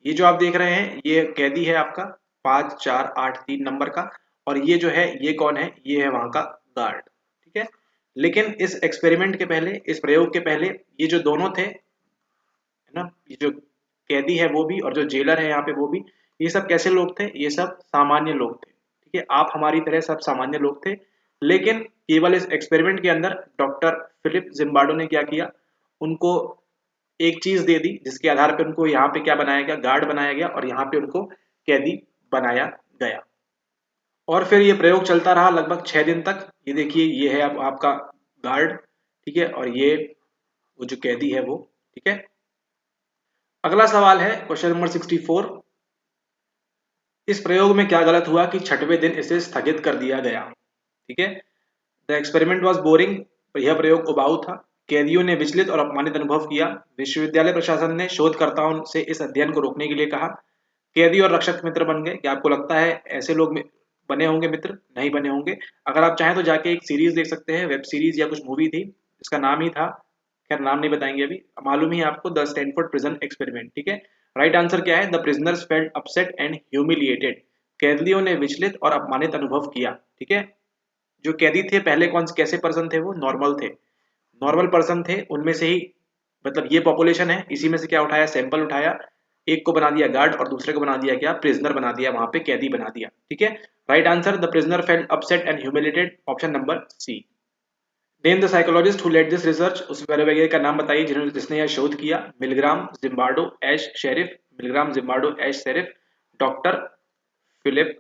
ये जो आप देख रहे हैं ये कैदी है आपका 5 4 8 3 नंबर का, और ये जो है ये कौन है, ये है वहां का गार्ड, ठीक है। लेकिन इस एक्सपेरिमेंट के पहले, इस प्रयोग के पहले ये जो दोनों थे, है ना, ये जो कैदी है वो भी और जो जेलर है यहाँ पे वो भी, ये सब कैसे लोग थे, ये सब सामान्य लोग थे, ठीक है। आप हमारी तरह सब सामान्य लोग थे, लेकिन केवल इस एक्सपेरिमेंट के अंदर डॉक्टर फिलिप जिम्बार्डो ने क्या किया, उनको एक चीज दे दी जिसके आधार पर उनको यहाँ पे क्या बनाया गया, गार्ड बनाया गया, और यहाँ पे उनको कैदी बनाया गया। और फिर ये प्रयोग चलता रहा लगभग 6 दिन तक। ये देखिए ये है आपका गार्ड, ठीक है, और ये वो जो कैदी है वो, ठीक है। अगला सवाल है क्वेश्चन नंबर 64। इस प्रयोग में क्या गलत हुआ कि छठवें दिन इसे स्थगित कर दिया गया, ठीक है। द एक्सपेरिमेंट वॉज बोरिंग, यह प्रयोग उबाऊ था। कैदियों ने विचलित और अपमानित अनुभव किया। विश्वविद्यालय प्रशासन ने शोधकर्ताओं से इस अध्ययन को रोकने के लिए कहा। कैदी और रक्षक मित्र बन गए। क्या आपको लगता है ऐसे लोग बने होंगे मित्र? नहीं बने होंगे। अगर आप चाहें तो जाके एक सीरीज देख सकते हैं, वेब सीरीज या कुछ मूवी थी, इसका नाम ही था, खैर नाम नहीं बताएंगे अभी, मालूम ही है आपको, द स्टैनफोर्ड प्रिजन एक्सपेरिमेंट, ठीक है। राइट आंसर क्या है, the prisoners felt upset and humiliated. कैदियों ने विचलित और अपमानित अनुभव किया, ठीक है। जो कैदी थे पहले कौन से कैसे पर्सन थे, वो नॉर्मल थे, नॉर्मल पर्सन थे, उनमें से ही, मतलब ये पॉपुलेशन है, इसी में से क्या उठाया, सैंपल उठाया, एक को बना दिया गार्ड और दूसरे को बना दिया क्या, प्रिजनर बना दिया, वहां पे कैदी बना दिया, ठीक है। Right answer the prisoner felt upset and humiliated, option number C. Name the psychologist who led this research, उस वैज्ञानिक का नाम बताइए जिसने यह शोध किया। Milgram, Zimbardo, Asch Sherif, Milgram, Zimbardo, Asch Sherif, doctor Philip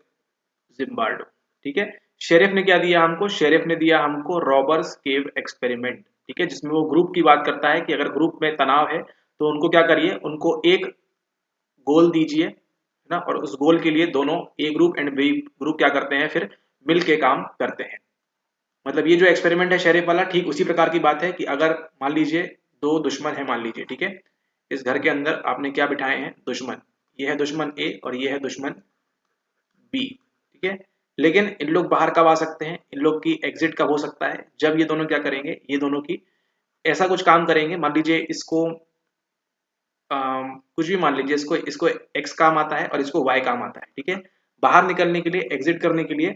Zimbardo, ठीक है। शेरिफ ने क्या दिया हमको, शेरिफ ने दिया हमको रॉबर्स केव एक्सपेरिमेंट, ठीक है, जिसमें वो ग्रुप की बात करता है कि अगर ग्रुप में तनाव है तो उनको क्या करिए, उनको एक गोल दीजिए, है ना, और उस गोल के लिए दोनों ए ग्रुप एंड बी ग्रुप क्या करते हैं, फिर मिल के काम करते हैं। मतलब ये जो एक्सपेरिमेंट है शेरिफ वाला, ठीक उसी प्रकार की बात है कि अगर मान लीजिए दो दुश्मन है, मान लीजिए, ठीक है, इस घर के अंदर आपने क्या बिठाए हैं, दुश्मन, ये है दुश्मन ए और ये है दुश्मन बी, ठीक है। लेकिन इन लोग बाहर कब आ सकते हैं, इन लोग की एग्जिट कब हो सकता है, जब ये दोनों क्या करेंगे, ये दोनों की ऐसा कुछ काम करेंगे, मान लीजिए इसको कुछ भी मान लीजिए, इसको इसको x काम आता है और इसको y काम आता है, ठीक है। बाहर निकलने के लिए, एग्जिट करने के लिए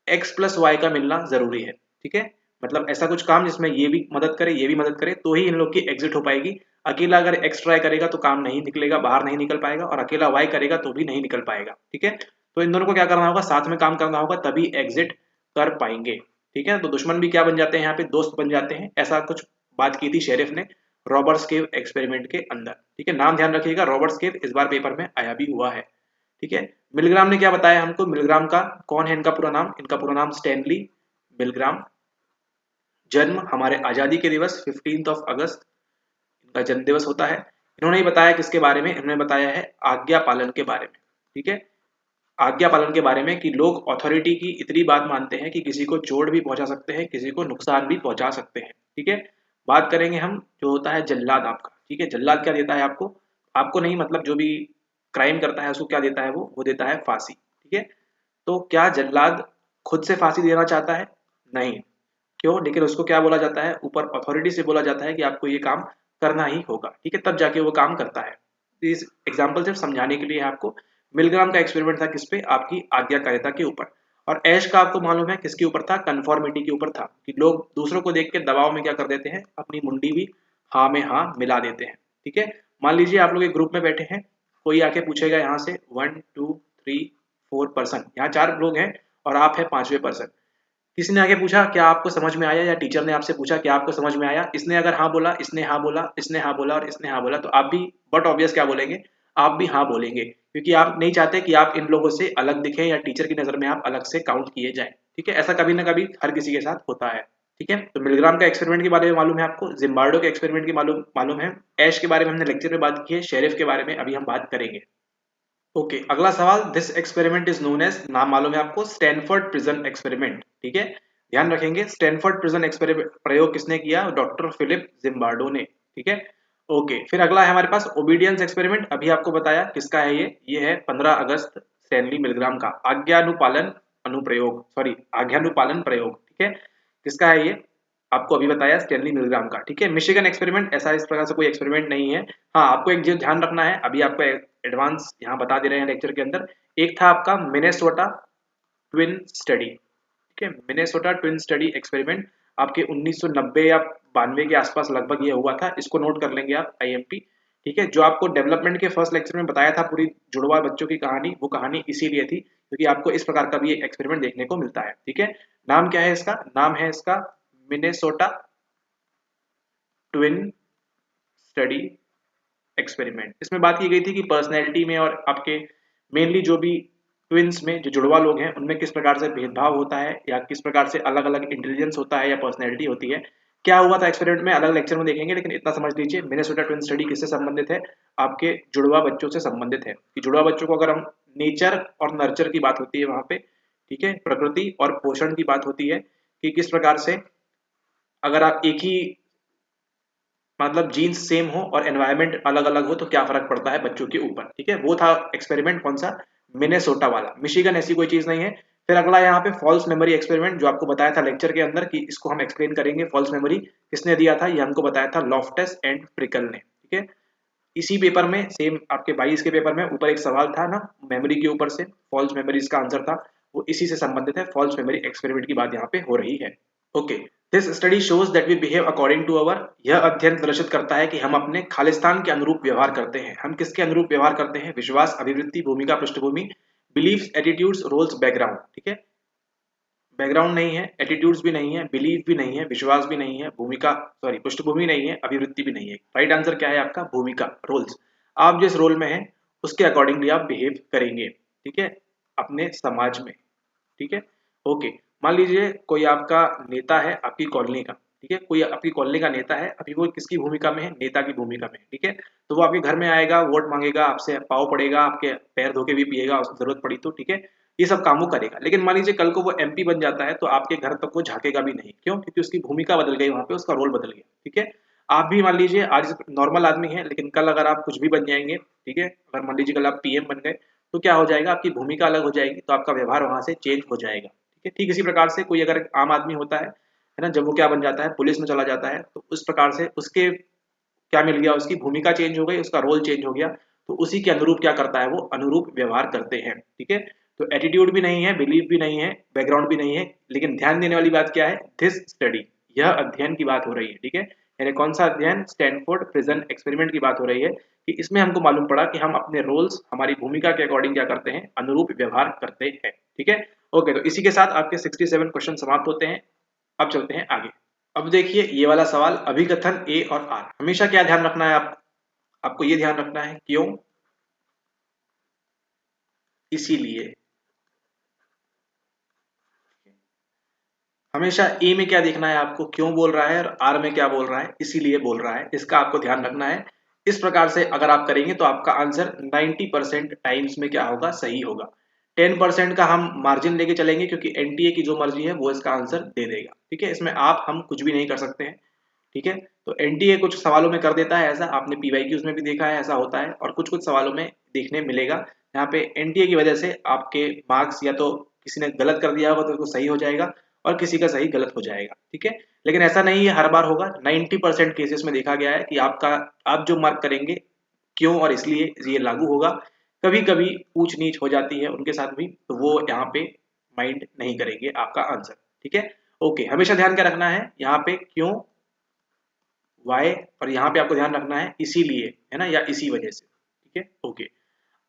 x प्लस वाई का मिलना जरूरी है, ठीक है। मतलब ऐसा कुछ काम जिसमें ये भी मदद करे, ये भी मदद करे, तो ही इन लोग की एग्जिट हो पाएगी। अकेला अगर x ट्राई करेगा तो काम नहीं निकलेगा, बाहर नहीं निकल पाएगा, और अकेला y करेगा तो भी नहीं निकल पाएगा, ठीक है। तो इन दोनों को क्या करना होगा, साथ में काम करना होगा, तभी एग्जिट कर पाएंगे, ठीक है। तो दुश्मन भी क्या बन जाते हैं, यहाँ पे दोस्त बन जाते हैं। ऐसा कुछ बात की थी शेरिफ ने रॉबर्ट्स केव एक्सपेरिमेंट के अंदर, ठीक है। नाम ध्यान रखिएगा, रॉबर्ट्स केव इस बार पेपर में आया भी हुआ है, ठीक है। मिलग्राम ने क्या बताया हमको, मिलग्राम का कौन है, इनका पूरा नाम, इनका पूरा नाम स्टैनली मिलग्राम। जन्म हमारे आजादी के दिवस 15 अगस्त इनका जन्म दिवस होता है। इन्होंने ही बताया किसके बारे में, इन्होंने बताया है आज्ञा पालन के बारे में, ठीक है। आज्ञा पालन के बारे में कि लोग अथॉरिटी की इतनी बात मानते हैं कि किसी को चोट भी पहुंचा सकते हैं, किसी को नुकसान भी पहुंचा सकते हैं, ठीक है। बात करेंगे हम जो होता है जल्लाद आपका, ठीक है। जल्लाद क्या देता है आपको, आपको नहीं, मतलब जो भी क्राइम करता है उसको क्या देता है, वो देता है फांसी, ठीक है। तो क्या जल्लाद खुद से फांसी देना चाहता है, नहीं, क्यों, लेकिन उसको क्या बोला जाता है, ऊपर अथॉरिटी से बोला जाता है कि आपको ये काम करना ही होगा, ठीक है, तब जाके वो काम करता है। इस एग्जाम्पल सिर्फ समझाने के लिए आपको। मिलग्राम का एक्सपेरिमेंट था किस पे, आपकी आज्ञाकारिता के ऊपर। और ऐश का आपको मालूम है किसके ऊपर था, कन्फॉर्मिटी के ऊपर था, कि लोग दूसरों को देख के दबाव में क्या कर देते हैं, अपनी मुंडी भी हाँ में हाँ मिला देते हैं, ठीक है। मान लीजिए आप लोग एक ग्रुप में बैठे हैं, कोई आके पूछेगा यहाँ से 1 2 3 4 पर्सन, यहाँ 4 लोग हैं और आप है 5वें पर्सन। किसी ने आगे पूछा क्या आपको समझ में आया, या टीचर ने आपसे पूछा क्या आपको समझ में आया, इसने अगर हाँ बोला, इसने हाँ बोला, इसने हाँ बोला और इसने हाँ बोला, तो आप भी बट ऑब्वियस क्या बोलेंगे, आप भी हाँ बोलेंगे, क्योंकि आप नहीं चाहते कि आप इन लोगों से अलग दिखें या टीचर की नजर में आप अलग से काउंट किए जाए, ठीक है। ऐसा कभी ना कभी हर किसी के साथ होता है, ठीक है। तो मिलग्राम का एक्सपेरिमेंट के बारे में मालूम है आपको, जिम्बार्डो के एक्सपेरिमेंट की मालूम है, ऐश के बारे में हमने लेक्चर में बात की है, शेरिफ के बारे में अभी हम बात करेंगे। ओके, अगला सवाल, this experiment is known as, नाम मालूम है आपको, स्टैनफोर्ड प्रिजन एक्सपेरिमेंट, ठीक है। ध्यान रखेंगे, स्टैनफोर्ड प्रिजन एक्सपेरिमेंट प्रयोग किसने किया, डॉक्टर फिलिप जिम्बार्डो ने, ठीक है। ओके, फिर अगला है हमारे पास ओबीडियंस एक्सपेरिमेंट, अभी आपको बताया किसका है, ये है 15 अगस्त स्टैनली मिलग्राम का आज्ञानुपालन अनुप्रयोग, सॉरी आज्ञानुपालन प्रयोग, ठीक है। किसका है ये, आपको अभी बताया स्टैनली मिलग्राम का, ठीक है। मिशिगन एक्सपेरिमेंट, ऐसा इस प्रकार से कोई एक्सपेरिमेंट नहीं है। हाँ, आपको एक चीज ध्यान रखना है, अभी आपको एडवांस यहाँ बता दे रहे हैं लेक्चर के अंदर, एक था आपका मिनेसोटा ट्विन स्टडी, ठीक है। मिनेसोटा ट्विन स्टडी एक्सपेरिमेंट आपके 1990 या 92 के आसपास लगभग ये हुआ था, इसको नोट कर लेंगे आप IMP, ठीक है। जो आपको डेवलपमेंट के फर्स्ट लेक्चर में बताया था पूरी जुड़वा बच्चों की कहानी, वो कहानी इसीलिए थी क्योंकि आपको इस प्रकार का भी एक्सपेरिमेंट देखने को मिलता है, ठीक है। नाम क्या है इसका, नाम है इसका मिनेसोटा ट्विन स्टडी एक्सपेरिमेंट। इसमें बात की गई थी कि पर्सनैलिटी में और आपके मेनली जो भी ट्विंस में जो जुड़वा लोग हैं उनमें किस प्रकार से भेदभाव होता है या किस प्रकार से अलग अलग इंटेलिजेंस होता है या पर्सनैलिटी होती है। क्या हुआ था एक्सपेरिमेंट में अलग लेक्चर में देखेंगे, लेकिन इतना समझ लीजिए मिनेसोटा ट्विन स्टडी किससे संबंधित है, आपके जुड़वा बच्चों से संबंधित है। कि जुड़वा बच्चों को अगर हम नेचर और नर्चर की बात होती है वहां पे, ठीक है, प्रकृति और पोषण की बात होती है कि किस प्रकार से अगर आप एक ही मतलब जीन्स सेम हो और एनवायरनमेंट अलग अलग हो तो क्या फर्क पड़ता है बच्चों के ऊपर, ठीक है। वो था एक्सपेरिमेंट कौन सा, मिनेसोटा वाला। मिशिगन ऐसी कोई चीज नहीं है। फिर अगला यहाँ पे फॉल्स मेमोरी एक्सपेरिमेंट, जो आपको बताया था लेक्चर के अंदर कि इसको हम एक्सप्लेन करेंगे। फॉल्स मेमोरी किसने दिया था, ये हमको बताया था लॉफ्टस एंड प्रिकल ने, ठीक है। इसी पेपर में सेम आपके 22 के पेपर में ऊपर एक सवाल था ना मेमोरी के ऊपर से, फॉल्स मेमोरी इसका आंसर था, वो इसी से संबंधित है। फॉल्स मेमोरी एक्सपेरिमेंट की बात यहाँ पे हो रही है। Okay, this study shows that we behave according to our, यह अध्ययन प्रदर्शित करता है कि हम अपने खालिस्तान के अनुरूप व्यवहार करते हैं। हम किसके अनुरूप व्यवहार करते हैं, विश्वास, अभिवृत्ति, भूमिका, पृष्ठभूमि, बिलीव्स, एटीट्यूड्स, रोल्स, बैकग्राउंड, ठीक है। बैकग्राउंड नहीं है, एटीट्यूड्स भी नहीं है, बिलीव भी नहीं है, विश्वास भी नहीं है, भूमिका सॉरी पृष्ठभूमि नहीं है, अभिवृत्ति भी नहीं है। राइट आंसर क्या है आपका, भूमिका, रोल्स। आप जिस रोल में हैं उसके अकॉर्डिंगली आप बिहेव करेंगे, ठीक है, अपने समाज में, ठीक है। ओके, मान लीजिए कोई आपका नेता है आपकी कॉलोनी का, ठीक है, कोई आपकी कॉलोनी का नेता है, अभी वो किसकी भूमिका में है, नेता की भूमिका में, ठीक है। तो वो आपके घर में आएगा, वोट मांगेगा आपसे, पाव पड़ेगा, आपके पैर धो के भी पिएगा जरूरत पड़ी तो, ठीक है, ये सब काम वो करेगा। लेकिन मान लीजिए कल को वो MP बन जाता है तो आपके घर तक वो झाकेगा भी नहीं, क्यों, क्योंकि उसकी भूमिका बदल गई, वहां पे उसका रोल बदल गया, ठीक है। आप भी मान लीजिए आज नॉर्मल आदमी है, लेकिन कल अगर आप कुछ भी बन जाएंगे, ठीक है, अगर मान लीजिए कल आप PM बन गए तो क्या हो जाएगा, आपकी भूमिका अलग हो जाएगी, तो आपका व्यवहार वहां से चेंज हो जाएगा। ठीक है, ठीक इसी प्रकार से कोई अगर आम आदमी होता है ना, जब वो क्या बन जाता है, पुलिस में चला जाता है, तो उस प्रकार से उसके क्या मिल गया, उसकी भूमिका चेंज हो गई, उसका रोल चेंज हो गया, तो उसी के अनुरूप क्या करता है, वो अनुरूप व्यवहार करते हैं। ठीक है, तो एटीट्यूड भी नहीं है, बिलीफ भी नहीं है, बैकग्राउंड भी नहीं है, लेकिन ध्यान देने वाली बात क्या है, दिस स्टडी, यह अध्ययन की बात हो रही है। ठीक है, यानी कौन सा अध्ययन, स्टैनफोर्ड प्रिजन एक्सपेरिमेंट की बात हो रही है, कि इसमें हमको मालूम पड़ा कि हम अपने रोल्स, हमारी भूमिका के अकॉर्डिंग क्या करते हैं, अनुरूप व्यवहार करते हैं। ठीक है, ओके, तो इसी के साथ आपके 67 क्वेश्चन समाप्त होते हैं। अब चलते हैं आगे। अब देखिए ये वाला सवाल, अभिकथन ए और आर, हमेशा क्या ध्यान रखना है, आपको ये ध्यान रखना है, क्यों, इसीलिए। हमेशा ए में क्या देखना है आपको, क्यों बोल रहा है, और आर में क्या बोल रहा है, इसीलिए बोल रहा है, इसका आपको ध्यान रखना है। इस प्रकार से अगर आप करेंगे तो आपका आंसर 90% टाइम्स में क्या होगा, सही होगा। 10% का हम मार्जिन लेके चलेंगे, क्योंकि एनटीए की जो मर्जी है वो इसका आंसर दे देगा। ठीक है, इसमें आप हम कुछ भी नहीं कर सकते हैं। ठीक है, तो एनटीए कुछ सवालों में कर देता है ऐसा, आपने पीवाईक्यूज में भी देखा है ऐसा होता है, और कुछ कुछ सवालों में देखने मिलेगा यहाँ पे एनटीए की वजह से आपके मार्क्स या तो किसी ने गलत कर दिया होगा तो उसको सही हो जाएगा, और किसी का सही गलत हो जाएगा। ठीक है, लेकिन ऐसा नहीं है हर बार होगा। 90% केसेस में देखा गया है कि आप जो मार्क करेंगे क्यों और इसलिए, ये लागू होगा। कभी कभी ऊंच नीच हो जाती है उनके साथ भी, तो वो यहाँ पे माइंड नहीं करेंगे आपका आंसर। ठीक है, ओके, हमेशा ध्यान क्या रखना है, यहाँ पे क्यों, वाई, और यहाँ पे आपको ध्यान रखना है इसीलिए, है ना, या इसी वजह से। ठीक है, ओके।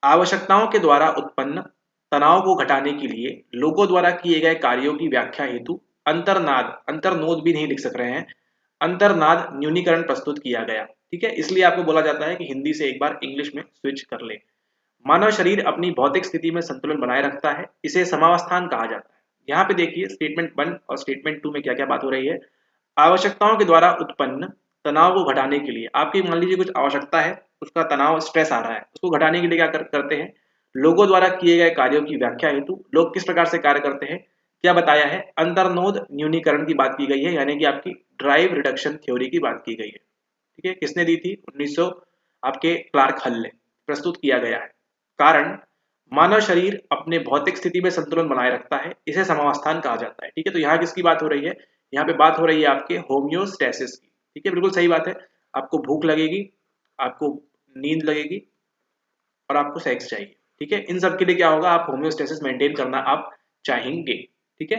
आवश्यकताओं के द्वारा उत्पन्न तनाव को घटाने के लिए लोगों द्वारा किए गए कार्यों की व्याख्या हेतु अंतर्नाद, अंतर्नोद भी नहीं लिख सक रहे हैं, अंतर्नाद न्यूनीकरण प्रस्तुत किया गया। ठीक है, इसलिए आपको बोला जाता है कि हिंदी से एक बार इंग्लिश में स्विच कर ले। मानव शरीर अपनी भौतिक स्थिति में संतुलन बनाए रखता है, इसे समावस्थान कहा जाता है। यहाँ पे देखिए स्टेटमेंट 1 और स्टेटमेंट 2 में क्या क्या बात हो रही है। आवश्यकताओं के द्वारा उत्पन्न तनाव को घटाने के लिए, आपकी मान लीजिए कुछ आवश्यकता है, उसका तनाव, स्ट्रेस आ रहा है, उसको घटाने के लिए क्या करते हैं, लोगों द्वारा किए गए कार्यों की व्याख्या हेतु, लोग किस प्रकार से कार्य करते हैं, क्या बताया है, अंतर्नोद न्यूनीकरण की बात की गई है, यानी कि आपकी ड्राइव रिडक्शन थ्योरी की बात की गई है। ठीक है, किसने दी थी, 1900 आपके क्लार्क हल ने प्रस्तुत किया गया है। कारण, मानव शरीर अपने भौतिक स्थिति में संतुलन बनाए रखता है, इसे समावस्थान कहा जाता है। ठीक है, तो यहाँ किसकी बात हो रही है, यहाँ पे बात हो रही है आपके होम्योस्टैसिस की। ठीक है, बिल्कुल सही बात है। आपको भूख लगेगी, आपको नींद लगेगी, और आपको सेक्स चाहिए। ठीक है, इन सब के लिए क्या होगा, आप होम्योस्टैसिस मेंटेन करना आप चाहेंगे। ठीक है,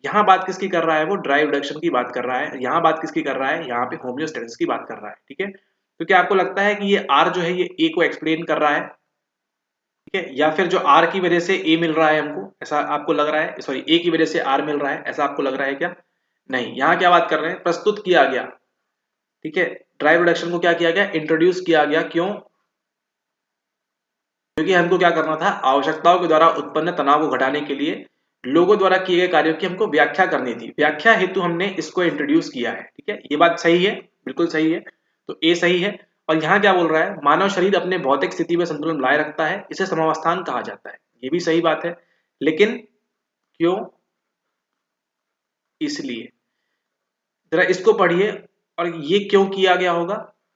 यहाँ बात किसकी कर रहा है, वो ड्राइव रिडक्शन की बात कर रहा है, यहाँ बात किसकी कर रहा है, यहाँ पे होम्योस्टैसिस की बात कर रहा है। ठीक है, तो क्या आपको लगता है कि ये आर जो है ये ए को एक्सप्लेन कर रहा है, ठीक है, या फिर जो आर की वजह से ए मिल रहा है हमको, ऐसा आपको लग रहा है, सॉरी ए की वजह से आर मिल रहा है, ऐसा आपको लग रहा है क्या, नहीं, यहाँ क्या बात कर रहे हैं, प्रस्तुत किया गया। ठीक है, ड्राइव रिडक्शन को क्या किया गया, इंट्रोड्यूस किया गया, क्यों, क्योंकि हमको क्या करना था, आवश्यकताओं के द्वारा उत्पन्न तनाव को घटाने के लिए लोगों द्वारा किए गए कार्यों की हमको व्याख्या करनी थी, व्याख्या हेतु हमने इसको इंट्रोड्यूस किया है। ठीक है, ये बात सही है, बिल्कुल सही है, तो ए सही है। और यहाँ क्या बोल रहा है, मानव शरीर अपने भौतिक स्थिति में संतुलन बनाए रखता है, इसे समावस्थान कहा जाता है, ये भी सही बात है, लेकिन क्यों, इसलिए। जरा इसको पढ़िए, और ये क्यों किया गया होगा,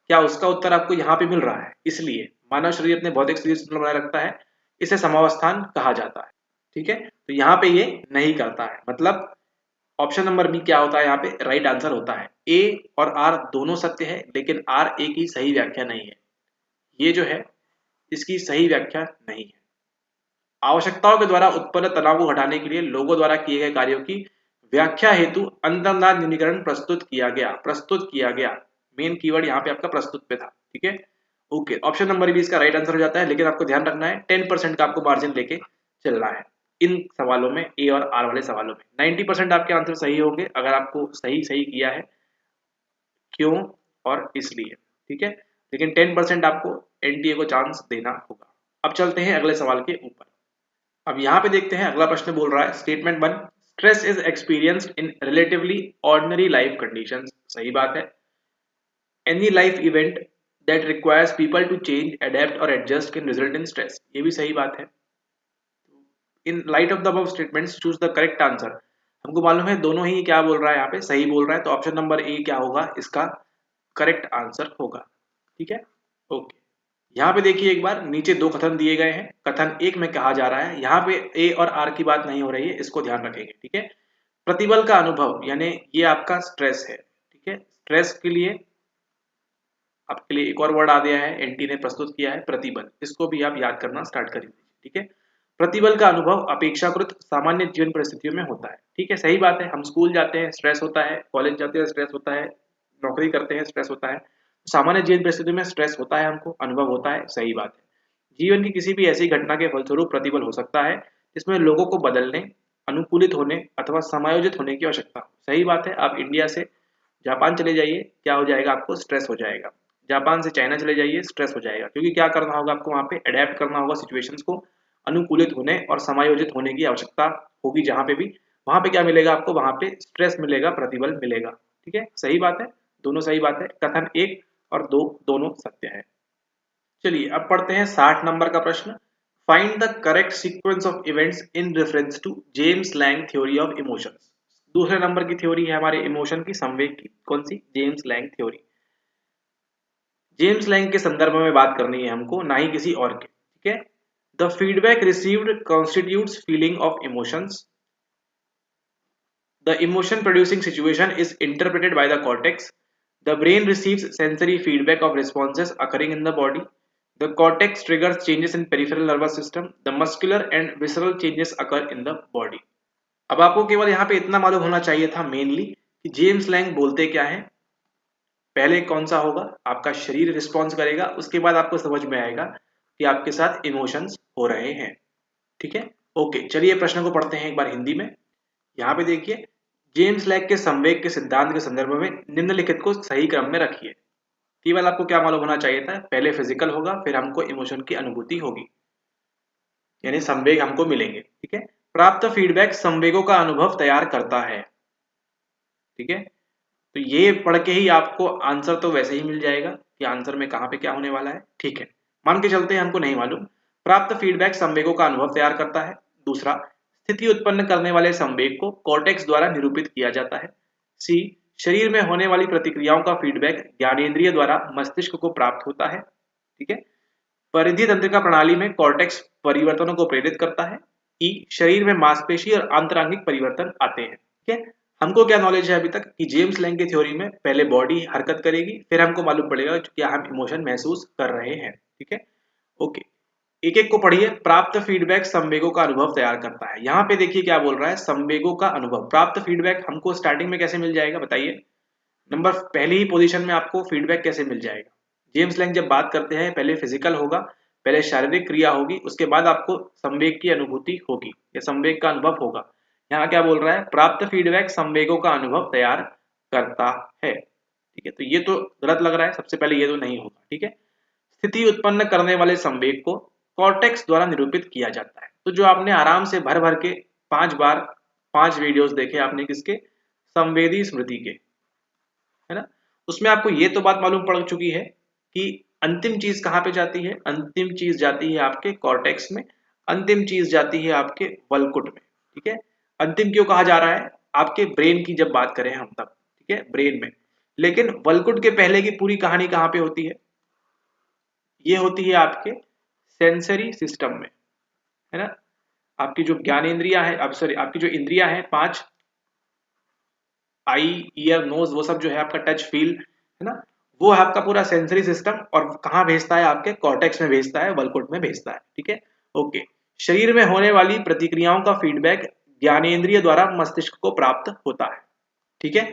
क्या उसका उत्तर आपको यहाँ पे मिल रहा है, इसलिए मानव शरीर अपने भौतिक स्थिति से संतुलन बनाए रखता है, इसे समावस्थान कहा जाता है। ठीक है, तो यहाँ पे ये नहीं करता है, मतलब ऑप्शन नंबर बी क्या होता है, यहाँ पे राइट आंसर होता है। ए और आर दोनों सत्य है, लेकिन आर ए की सही व्याख्या नहीं है, ये जो है इसकी सही व्याख्या नहीं है। आवश्यकताओं के द्वारा उत्पन्न तनाव को घटाने के लिए लोगों द्वारा किए गए कार्यों की व्याख्या हेतु अंतर्नाद न्यूनीकरण प्रस्तुत किया गया, प्रस्तुत किया गया, मेन कीवर्ड यहाँ पे आपका प्रस्तुत पे था। ठीक है, ओके, ऑप्शन नंबर भी इसका राइट आंसर हो जाता है, लेकिन आपको ध्यान रखना है 10% का आपको मार्जिन लेके चलना है इन सवालों में, ए और आर वाले सवालों में। 90% आपके आंसर सही होंगे अगर आपको सही सही किया है, क्यों और इसलिए। ठीक है, लेकिन 10% आपको एनटीए को चांस देना होगा। अब चलते हैं अगले सवाल के ऊपर। अब यहाँ पे देखते हैं अगला प्रश्न बोल रहा है, statement 1, stress is experienced in relatively ordinary life conditions, सही बात है। Any life event that requires people to change, adapt और adjust can result in stress, ये भी सही बात है। In light of the above statements choose the correct answer, हमको मालूम है दोनों ही क्या बोल रहा है, यहाँ पे सही बोल रहा है, तो ऑप्शन नंबर ए क्या होगा, इसका करेक्ट आंसर होगा। ठीक है, ओके, यहाँ पे देखिए एक बार नीचे दो कथन दिए गए हैं। कथन एक में कहा जा रहा है, यहाँ पे ए और आर की बात नहीं हो रही है, इसको ध्यान रखेंगे, ठीक है। प्रतिबल का अनुभव यानी ये आपका स्ट्रेस है, ठीक है। स्ट्रेस के लिए आपके लिए एक और वर्ड आ गया है, एनटी ने प्रस्तुत किया है, प्रतिबल। इसको भी आप याद करना स्टार्ट कर दीजिए, ठीक है। प्रतिबल का अनुभव अपेक्षाकृत सामान्य जीवन परिस्थितियों में होता है, ठीक है, सही बात है। हम स्कूल जाते हैं, स्ट्रेस होता है, कॉलेज जाते हैं, स्ट्रेस होता है, नौकरी करते हैं, स्ट्रेस होता है। सामान्य जीवन परिस्थितियों में स्ट्रेस होता है, हमको अनुभव होता है, सही बात है। जीवन की किसी भी ऐसी घटना के फलस्वरूप प्रतिबल हो सकता है जिसमें लोगों को बदलने, अनुकूलित होने अथवा समायोजित होने की आवश्यकता हो, सही बात है। आप इंडिया से जापान चले जाइए, क्या हो जाएगा, आपको स्ट्रेस हो जाएगा। जापान से चाइना चले जाइए, स्ट्रेस हो जाएगा, क्योंकि क्या करना होगा आपको, वहां पे अडेप्ट करना होगा सिचुएशंस को, अनुकूलित होने और समायोजित होने की आवश्यकता होगी। जहां पे भी, वहां पे क्या मिलेगा आपको, वहां पे स्ट्रेस मिलेगा, प्रतिबल मिलेगा, ठीक है, सही बात है, दोनों सही बात है। कथन एक और दो दोनों सत्य है। चलिए अब पढ़ते हैं 60 नंबर का प्रश्न। Find the correct sequence of events in reference to James Lange theory of emotions. दूसरे नंबर की थ्योरी है हमारे इमोशन की, संवेग की, कौन सी, James Lange theory. James Lange के संदर्भ में बात करनी है हमको, ना ही किसी और के, ठीक है। The feedback received constitutes feeling of emotions. The emotion producing situation is interpreted by the cortex. The brain receives sensory feedback of responses occurring in the body. The cortex triggers changes in peripheral nervous system. The muscular and visceral changes occur in the body. अब आपको केवल यहाँ पे इतना मालूम होना चाहिए था मेनली कि जेम्स लैंग बोलते क्या है। पहले कौन सा होगा, आपका शरीर रिस्पॉन्स करेगा, उसके बाद आपको समझ में आएगा कि आपके साथ इमोशंस हो रहे हैं, ठीक है। ओके, चलिए प्रश्न को पढ़ते हैं एक बार हिंदी में। यहाँ पे देखिए, जेम्स लैंग के संवेग के सिद्धांत के संदर्भ में निम्नलिखित को सही क्रम में रखिए। केवल आपको क्या मालूम होना चाहिए था, पहले फिजिकल होगा, फिर हमको इमोशन की अनुभूति होगी, यानी संवेग हमको मिलेंगे, ठीक है। प्राप्त फीडबैक संवेगों का अनुभव तैयार करता है, ठीक है। तो ये पढ़ के ही आपको आंसर तो वैसे ही मिल जाएगा कि आंसर में कहाँ पे क्या होने वाला है, ठीक है। मान के चलते हैं हमको नहीं मालूम। प्राप्त फीडबैक संवेगों का अनुभव तैयार करता है। दूसरा, स्थिति उत्पन्न करने वाले संवेग को कॉर्टेक्स द्वारा निरूपित किया जाता है। सी, शरीर में होने वाली प्रतिक्रियाओं का फीडबैक ज्ञानेंद्रिय द्वारा मस्तिष्क को प्राप्त होता है, ठीक है। परिधीय तंत्रिका प्रणाली में कॉर्टेक्स परिवर्तनों को प्रेरित करता है। ई, शरीर में मांसपेशी और आंतरांगिक परिवर्तन आते हैं, ठीक है। हमको क्या नॉलेज है अभी तक कि जेम्स लैंग की थ्योरी में पहले बॉडी हरकत करेगी, फिर हमको मालूम पड़ेगा कि क्या हम इमोशन महसूस कर रहे हैं, ठीक है। ओके, एक एक को पढ़िए। प्राप्त फीडबैक संवेगों का अनुभव तैयार करता है। यहाँ पे देखिए क्या बोल रहा है, संवेगों का अनुभव। प्राप्त फीडबैक हमको स्टार्टिंग में कैसे मिल जाएगा बताइए, नंबर पहली ही पोजीशन में आपको फीडबैक कैसे मिल जाएगा। जेम्स लैंग जब बात करते हैं, पहले फिजिकल होगा, पहले शारीरिक क्रिया होगी, उसके बाद आपको संवेग की अनुभूति होगी या संवेग का अनुभव होगा। यहाँ क्या बोल रहा है, प्राप्त फीडबैक संवेगों का अनुभव तैयार करता है, ठीक है। तो ये तो गलत लग रहा है, सबसे पहले ये तो नहीं होगा, ठीक है। स्थिति उत्पन्न करने वाले संवेग को कॉर्टेक्स द्वारा निरूपित किया जाता है। तो जो आपने आराम से भर भर के 5 बार 5 वीडियोस देखे आपने किसके, संवेदी स्मृति के, है ना, उसमें आपको ये तो बात मालूम पड़ चुकी है कि अंतिम चीज कहाँ पे जाती है, अंतिम चीज जाती है आपके कॉर्टेक्स में, अंतिम चीज जाती है आपके वल्कुट में, ठीक है। अंतिम क्यों कहा जा रहा है, आपके ब्रेन की जब बात करें हम तब, ठीक है, ब्रेन में। लेकिन वल्कुट के पहले की पूरी कहानी कहाँ पे होती है, ये होती है आपके सेंसरी सिस्टम में, है ना। आपकी जो ज्ञानेंद्रियां है, अब सॉरी आपकी जो इंद्रियां हैं 5, आई, ईयर, नोज, वो सब जो है आपका टच, फील, है ना, वो है आपका पूरा सेंसरी सिस्टम। और कहाँ भेजता है, आपके कॉर्टेक्स में भेजता है, वल्कुट में भेजता है, ठीक है। ओके, शरीर में होने वाली प्रतिक्रियाओं का फीडबैक ज्ञानेंद्रिय द्वारा मस्तिष्क को प्राप्त होता है, ठीक है।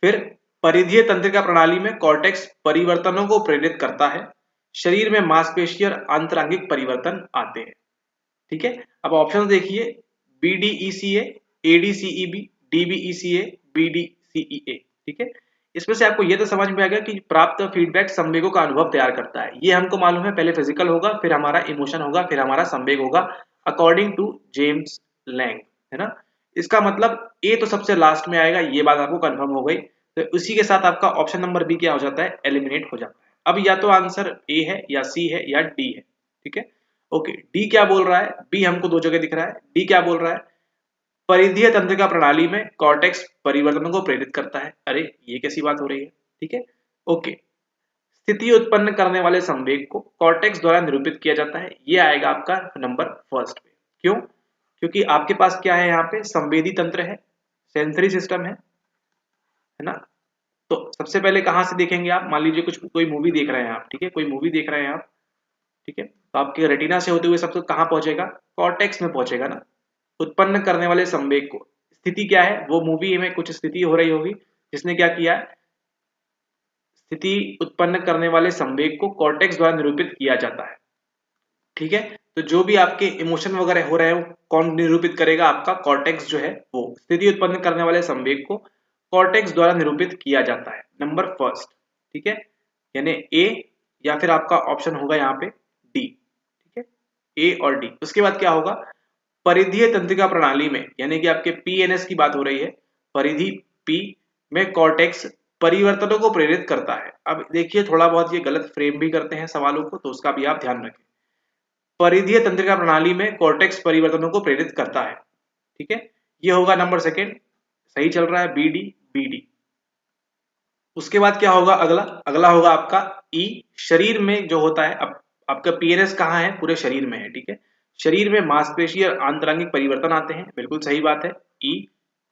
फिर परिधीय तंत्रिका प्रणाली में कॉर्टेक्स परिवर्तनों को प्रेरित करता है। शरीर में मांसपेशी और आंतरांगिक परिवर्तन आते हैं, ठीक है। अब ऑप्शन देखिए, BDECA, ADCEB, DBECA, BDCEA, ठीक है। इसमें से आपको ये तो समझ में आ गया कि प्राप्त फीडबैक संवेगों का अनुभव तैयार करता है, ये हमको मालूम है। पहले फिजिकल होगा, फिर हमारा इमोशन होगा, फिर हमारा संवेग होगा, अकॉर्डिंग टू जेम्स लैंग, है ना। इसका मतलब ए तो सबसे लास्ट में आएगा, ये बात आपको कंफर्म हो गई। तो उसी के साथ आपका ऑप्शन नंबर बी क्या हो जाता है, एलिमिनेट हो जाता है। अब या तो आंसर ए है या सी है या डी है, ठीक है। ओके, डी क्या बोल रहा है, बी हमको दो जगह दिख रहा है, डी क्या बोल रहा है, परिधीय तंत्रिका प्रणाली में कॉर्टेक्स परिवर्तनों को प्रेरित करता है। अरे ये कैसी बात हो रही है, ठीक है। ओके, स्थिति उत्पन्न करने वाले संवेग को कॉर्टेक्स द्वारा निरूपित किया जाता है। ये आएगा आपका नंबर फर्स्ट पे। क्यों? क्योंकि आपके पास क्या है, यहाँ पे संवेदी तंत्र है, सेंसरी सिस्टम है ना। तो सबसे पहले कहाँ से देखेंगे आप, मान लीजिए कोई मूवी देख रहे हैं आप, ठीक है, कोई मूवी देख रहे हैं आप, ठीक है, तो आपके रेटिना से होते हुए सबसे कहाँ पहुंचेगा, कॉर्टेक्स में पहुंचेगा ना। उत्पन्न करने वाले संवेग को, स्थिति क्या है, वो मूवी में कुछ स्थिति हो रही होगी जिसने क्या किया, स्थिति उत्पन्न करने वाले संवेग को कॉर्टेक्स द्वारा निरूपित किया जाता है। ठीक है, तो जो भी आपके इमोशन वगैरह हो रहे हैं वो कौन निरूपित करेगा, आपका कॉर्टेक्स जो है वो। स्थिति उत्पन्न करने वाले संवेग को कॉर्टेक्स द्वारा निरूपित किया जाता है, नंबर फर्स्ट। ठीक है, यानी ए या फिर आपका ऑप्शन होगा यहाँ पे डी। ठीक है, ए और डी। उसके बाद क्या होगा, परिधीय तंत्रिका प्रणाली में, यानी कि आपके पीएनएस की बात हो रही है, परिधि पी में कॉर्टेक्स परिवर्तनों को प्रेरित करता है। अब देखिए थोड़ा बहुत ये गलत फ्रेम भी करते हैं सवालों को, तो उसका भी आप ध्यान रखें। परिधीय तंत्रिका प्रणाली में कॉर्टेक्स परिवर्तनों को प्रेरित करता है। ठीक है, ये होगा नंबर सेकेंड, सही चल रहा है, बी डी बी डी। उसके बाद क्या होगा, अगला होगा आपका ई। शरीर में जो होता है, अब आपका पीएनएस कहाँ है, पूरे शरीर में है। ठीक है, शरीर में मांसपेशी और आंतरांगिक परिवर्तन आते हैं, बिल्कुल सही बात है, ई।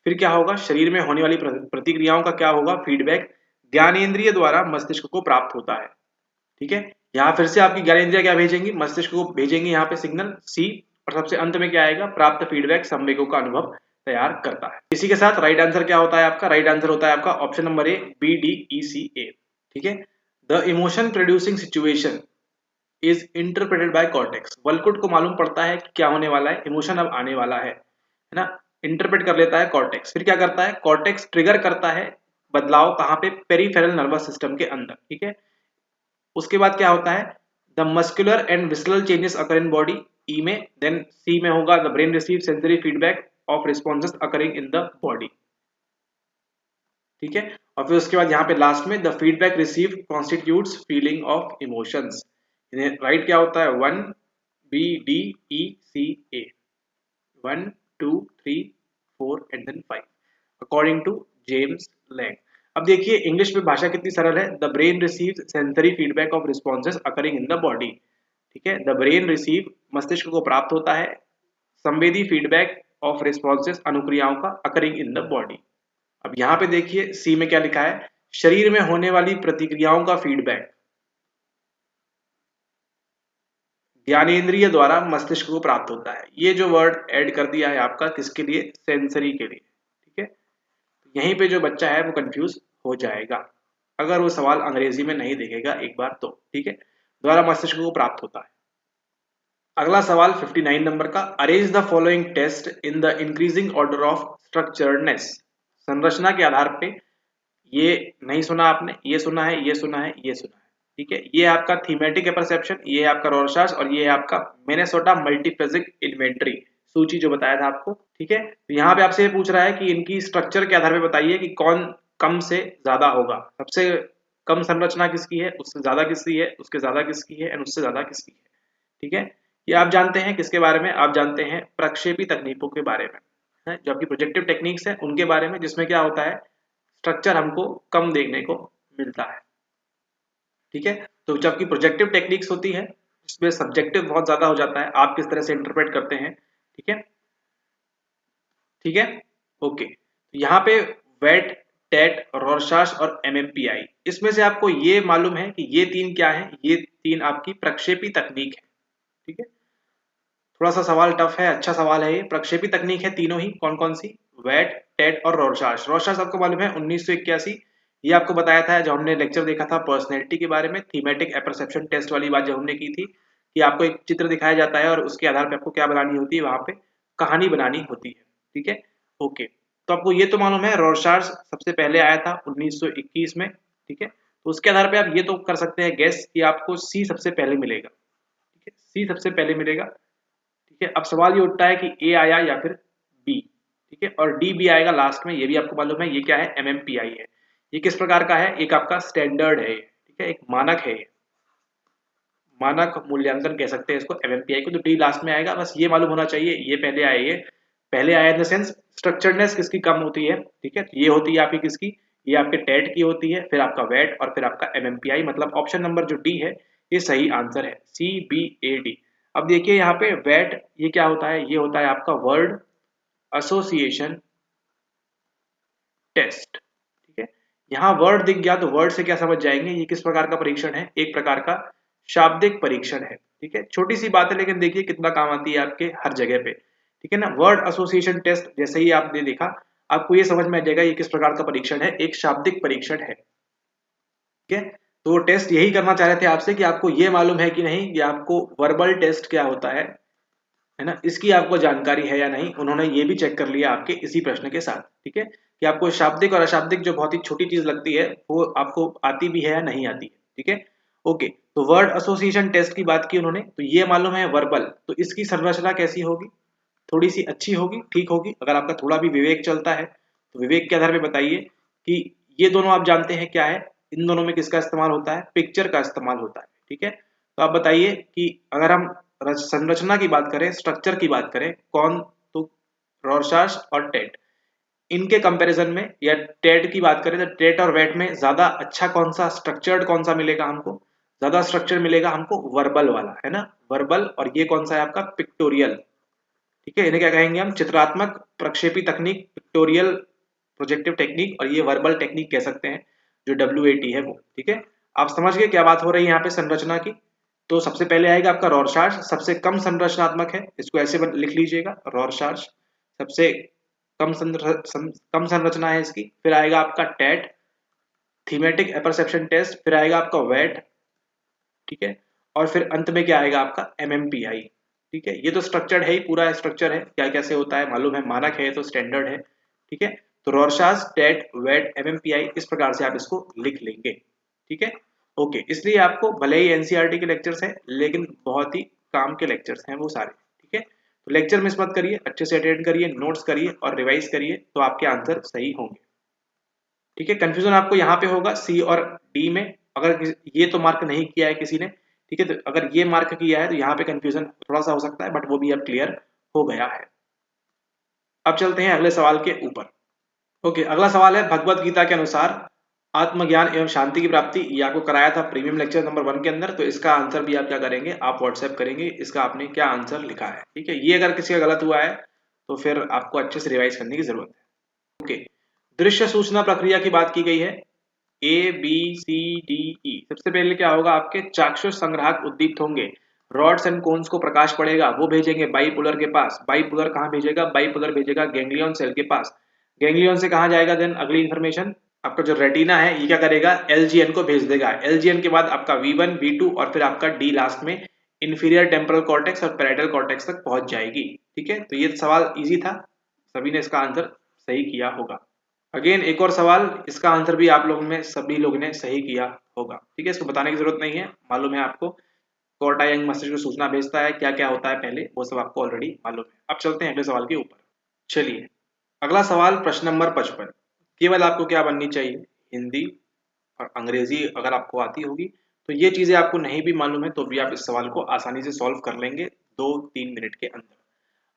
फिर क्या होगा, शरीर में होने वाली प्रतिक्रियाओं का क्या होगा, फीडबैक ज्ञानेंद्रिय द्वारा मस्तिष्क को प्राप्त होता है। ठीक है, यहाँ फिर से आपकी ज्ञानेंद्रिया क्या भेजेंगी, मस्तिष्क को भेजेंगे यहाँ पे सिग्नल सी। और सबसे अंत में क्या आएगा, प्राप्त फीडबैक संवेगों का अनुभव तैयार करता है। इसी के साथ राइट आंसर क्या होता है आपका, राइट आंसर होता है आपका option number A, B D E C A. ठीक है, the emotion producing situation is interpreted by cortex. वलकुट को मालूम पड़ता है कि क्या होने वाला है, इमोशन अब आने वाला है ना, इंटरप्रेट कर लेता है कॉर्टेक्स। फिर क्या करता है, कॉर्टेक्स ट्रिगर करता है बदलाव कहाँ पे, पेरिफेरल नर्वस सिस्टम के अंदर। ठीक है, उसके बाद क्या होता है, the muscular and visceral changes occur in body, E में। देन सी में होगा the brain receive sensory feedback of responses occurring in the body. ठीक है, और फिर उसके बाद यहाँ पे लास्ट में the feedback receive constitutes feeling of emotions. Right क्या होता है, 1 B D E C A, 1 2 3 4 and then 5 according to James Lange. अब देखिए इंग्लिश में भाषा कितनी सरल है, the brain receive sensory feedback of responses occurring in the body. ठीक है, द ब्रेन रिसीव, मस्तिष्क को प्राप्त होता है संवेदी फीडबैक ऑफ रिस्पॉन्सेस, अनुक्रियाओं का, अकरिंग इन द बॉडी। अब यहाँ पे देखिए सी में क्या लिखा है, शरीर में होने वाली प्रतिक्रियाओं का फीडबैक ज्ञानेंद्रिय द्वारा मस्तिष्क को प्राप्त होता है। ये जो वर्ड ऐड कर दिया है आपका किसके लिए, सेंसरी के लिए। ठीक है, यहीं पे जो बच्चा है वो कंफ्यूज हो जाएगा अगर वो सवाल अंग्रेजी में नहीं देखेगा एक बार तो। ठीक है, द्वारा मस्तिष्क को प्राप्त होता है। अगला सवाल 59 नंबर का, arrange the following test in the increasing order of structuredness. संरचना के आधार पे, ये नहीं सुना आपने, ये सुना है, ये सुना है, ये सुना है। ठीक है, ये आपका थीमेटिक परसेप्शन, ये है आपका रॉरशाच, और ये है आपका मिनेसोटा मल्टीफेजिक इन्वेंटरी सूची जो बताया था आपको। ठीक है, तो यहाँ पे आपसे पूछ रहा है कि इनकी स्ट्रक्चर के आधार पे बताइए कि कौन कम से ज्यादा होगा। सबसे कम संरचना किसकी है, उससे ज्यादा किसकी है, उसके ज्यादा किसकी है, एंड उससे ज्यादा किसकी है। ठीक है, ये आप जानते हैं किसके बारे में, आप जानते हैं प्रक्षेपी तकनीकों के बारे में, है जो आपकी प्रोजेक्टिव टेक्निक्स है उनके बारे में, जिसमें क्या होता है, स्ट्रक्चर हमको कम देखने को मिलता है। ठीक है, तो जबकि प्रोजेक्टिव टेक्निक्स होती है जिसमें सब्जेक्टिव बहुत ज्यादा हो जाता है, आप किस तरह से इंटरप्रेट करते हैं। ठीक है, ठीक है, ओके। तो यहाँ पे वेट, टेट, रॉरशाच और एमएमपीआई, इसमें से आपको ये मालूम है कि ये तीन क्या है, ये तीन आपकी प्रक्षेपी तकनीक है। ठीक है, थोड़ा सा सवाल टफ है, अच्छा सवाल है ये। प्रक्षेपी तकनीक है तीनों ही, कौन कौन सी, वेट, टेट और रॉरशाच। रॉरशाच आपको मालूम है 1981, ये आपको बताया था जब हमने लेक्चर देखा था पर्सनैलिटी के बारे में, थीमेटिक अपरसेप्शन टेस्ट वाली बात जब हमने की थी कि आपको एक चित्र दिखाया जाता है और उसके आधार पर आपको क्या बनानी होती है, वहां पे कहानी बनानी होती है। ठीक है, ओके। तो आपको ये तो मालूम है रॉरशाच सबसे पहले आया था 1921 में। ठीक है, तो उसके आधार पे आप ये तो कर सकते हैं गैस कि आपको सी सबसे पहले मिलेगा। ठीक है, सी सबसे पहले मिलेगा। ठीक है, अब सवाल ये उठता है कि ए आया या फिर बी। ठीक है, और डी भी आएगा लास्ट में, ये भी आपको मालूम है। ये क्या है, एमएमपीआई है। ये किस प्रकार का है, एक आपका स्टैंडर्ड है। ठीक है, एक मानक है, मानक मूल्यांकन कह सकते हैं इसको, एमएमपीआई को। तो डी लास्ट में आएगा, बस ये मालूम होना चाहिए ये पहले आया इन द सेंस स्ट्रक्चरनेस किसकी कम होती है। ठीक है, ये होती है आपकी किसकी, ये आपके टेट की होती है, फिर आपका वेट और फिर आपका MMPI, मतलब ऑप्शन नंबर जो डी है ये सही आंसर है, CBAD। अब देखिए यहाँ पे वेट ये क्या होता है, ये होता है आपका वर्ड एसोसिएशन टेस्ट। ठीक है, यहाँ वर्ड दिख गया तो वर्ड से क्या समझ जाएंगे, ये किस प्रकार का परीक्षण है, एक प्रकार का शाब्दिक परीक्षण है। ठीक है, छोटी सी बात है लेकिन देखिए कितना काम आती है आपके हर जगह पे। ठीक है ना, वर्ड एसोसिएशन टेस्ट जैसे ही आपने देखा आपको ये समझ में आ जाएगा ये किस प्रकार का परीक्षण है, एक शाब्दिक परीक्षण है। ठीक है, तो टेस्ट यही करना चाह रहे थे आपसे कि आपको ये मालूम है कि नहीं कि आपको वर्बल टेस्ट क्या होता है ना, इसकी आपको जानकारी है या नहीं। उन्होंने ये भी चेक कर लिया आपके इसी प्रश्न के साथ। ठीक है, कि आपको शाब्दिक और अशाब्दिक जो बहुत ही छोटी चीज लगती है वो आपको आती भी है या नहीं आती है। ठीक है, ओके, तो वर्ड एसोसिएशन टेस्ट की बात की उन्होंने, तो ये मालूम है वर्बल, तो इसकी संरचना कैसी होगी, थोड़ी सी अच्छी होगी, ठीक होगी। अगर आपका थोड़ा भी विवेक चलता है तो विवेक के आधार पर बताइए कि ये दोनों आप जानते हैं क्या है, इन दोनों में किसका इस्तेमाल होता है, पिक्चर का इस्तेमाल होता है। ठीक है, तो आप बताइए कि अगर हम संरचना की बात करें, स्ट्रक्चर की बात करें, कौन तो रॉरशार्च और टेट, इनके कंपैरिजन में या टेट की बात करें तो टेट और वेट में ज्यादा अच्छा कौन सा स्ट्रक्चर्ड कौन सा मिलेगा हमको, ज्यादा स्ट्रक्चर मिलेगा हमको वर्बल वाला, है ना, वर्बल। और ये कौन सा है आपका पिक्टोरियल। ठीक है, इन्हें क्या कहेंगे हम, चित्रात्मक प्रक्षेपी तकनीक, पिक्टोरियल प्रोजेक्टिव टेक्निक, और ये वर्बल टेक्निक कह सकते हैं जो WAT है वो। ठीक है, आप समझ गए क्या बात हो रही है यहाँ पे संरचना की। तो सबसे पहले आएगा आपका रॉरशार्च, सबसे कम संरचनात्मक है, इसको ऐसे लिख लीजिएगा, रॉरशार्च सबसे कम संरचना है इसकी। फिर आएगा आपका टेट, थीमेटिक एपरसेप्शन टेस्ट, फिर आएगा आपका वेट। ठीक है, और फिर अंत में क्या आएगा आपका MMPI। ठीक है, ये तो स्ट्रक्चर्ड है ही, पूरा स्ट्रक्चर है, क्या कैसे होता है मालूम है, मानक है तो स्टैंडर्ड है। ठीक है, तो रॉरशार्च, टेट, वेट, MMPI, इस प्रकार से आप इसको लिख लेंगे। ठीक है, ओके, इसलिए आपको भले ही NCERT के लेक्चर्स हैं लेकिन बहुत ही काम के लेक्चर्स हैं वो सारे। ठीक है, तो लेक्चर मिस मत करिए, अच्छे से अटेंड करिए, नोट्स करिए और रिवाइज करिए, तो आपके आंसर सही होंगे। ठीक है, कंफ्यूजन आपको यहाँ पे होगा C और D में, अगर ये तो मार्क नहीं किया है किसी ने। ठीक है, तो अगर ये मार्क किया है तो यहाँ पे कंफ्यूजन थोड़ा सा हो सकता है, बट वो भी अब क्लियर हो गया है। अब चलते हैं अगले सवाल के ऊपर। ओके, अगला सवाल है, भगवत गीता के अनुसार आत्मज्ञान एवं शांति की प्राप्ति, ये आपको कराया था प्रीमियम लेक्चर नंबर 1 के अंदर, तो इसका आंसर भी आप क्या करेंगे, आप व्हाट्सएप करेंगे इसका आपने क्या आंसर लिखा है। ठीक है, ये अगर किसी का गलत हुआ है तो फिर आपको अच्छे से रिवाइज करने की जरूरत है। ओके, दृश्य सूचना प्रक्रिया की बात की गई है, ABCDE। सबसे पहले क्या होगा, आपके चाक्षुष संग्राहक उद्दीप्त होंगे, रॉड्स एंड कोन्स को प्रकाश पड़ेगा, वो भेजेंगे बाइपोलर के पास। बाइपोलर कहाँ भेजेगा, बाइपोलर भेजेगा गैंग्लियन सेल के पास। गैंग्लियन से कहाँ जाएगा, देन अगली इंफॉर्मेशन आपका जो रेटिना है ये क्या करेगा, LGN को भेज देगा। LGN के बाद आपका V1 V2 और फिर आपका D लास्ट में इंफीरियर टेम्पोरल कॉर्टेक्स और पैराइटल कॉर्टेक्स तक पहुंच जाएगी। ठीक है, तो ये सवाल इजी था, सभी ने इसका आंसर सही किया होगा। अगेन एक और सवाल, इसका आंसर भी आप लोगों में सभी लोगों ने सही किया होगा। ठीक है, इसको बताने की जरूरत नहीं है, मालूम है आपको, कोर्टा यंग मस्तिष्क सूचना भेजता है, क्या क्या होता है पहले वो सब आपको ऑलरेडी मालूम है। अब चलते हैं अगले सवाल के ऊपर। चलिए, अगला सवाल प्रश्न नंबर 55। केवल आपको क्या बननी चाहिए, हिंदी और अंग्रेजी अगर आपको आती होगी तो ये चीजें आपको नहीं भी मालूम है तो भी आप इस सवाल को आसानी से सॉल्व कर लेंगे 2-3 मिनट के अंदर।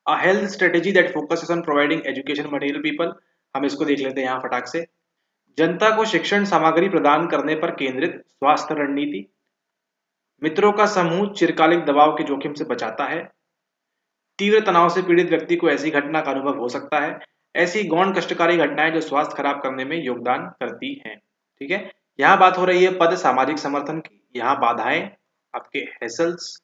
अ health strategy that focuses on providing education material people, हम इसको देख लेते हैं यहाँ फटाक से। जनता को शिक्षण सामग्री प्रदान करने पर केंद्रित स्वास्थ्य रणनीति, मित्रों का समूह चिरकालिक दबाव के जोखिम से बचाता है, तीव्र तनाव से पीड़ित व्यक्ति को ऐसी घटना का अनुभव हो सकता है, ऐसी गौण कष्टकारी घटनाएं जो स्वास्थ्य खराब करने में योगदान करती हैं। ठीक है, यहाँ बात हो रही है पद सामाजिक समर्थन की, यहाँ बाधाएं आपके हैसल्स,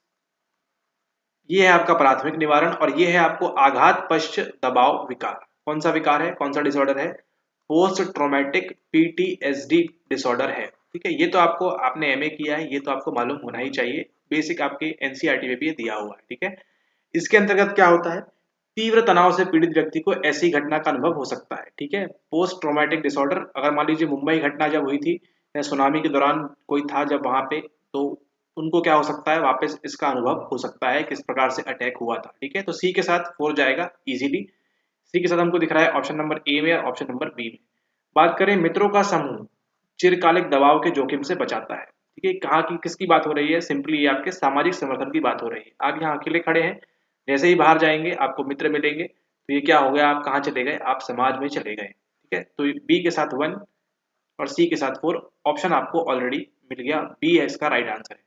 ये है आपका प्राथमिक निवारण, और ये है आपको आघात पश्चात दबाव विकार। कौन सा विकार है, कौन सा डिसऑर्डर है, पोस्ट ट्रॉमेटिक PTSD डिसऑर्डर है। ठीक है, ये तो आपको, आपने MA किया है, ये तो आपको मालूम होना ही चाहिए, बेसिक आपके NCERT में भी ये दिया हुआ है। ठीक है, इसके अंतर्गत क्या होता है, तीव्र तनाव से पीड़ित व्यक्ति को ऐसी घटना का अनुभव हो सकता है। ठीक है, पोस्ट ट्रॉमेटिक डिसऑर्डर, अगर मान लीजिए मुंबई घटना जब हुई थी या सुनामी के दौरान कोई था जब वहां पे, तो उनको क्या हो सकता है, वापस इसका अनुभव हो सकता है किस प्रकार से अटैक हुआ था। ठीक है, तो सी के साथ 4 जाएगा इजीली, सी के साथ हमको दिख रहा है ऑप्शन नंबर A में और ऑप्शन नंबर B में। बात करें मित्रों का समूह चिरकालिक दबाव के जोखिम से बचाता है। ठीक है, कहाँ की किसकी बात हो रही है, सिंपली ये आपके सामाजिक समर्थन की बात हो रही है। आप यहाँ अकेले खड़े हैं, जैसे ही बाहर जाएंगे आपको मित्र मिलेंगे, तो ये क्या हो गया, आप कहाँ चले गए, आप समाज में चले गए। ठीक है, तो B के साथ 1, और सी के साथ 4। ऑप्शन आपको ऑलरेडी मिल गया, बी है इसका राइट आंसर है।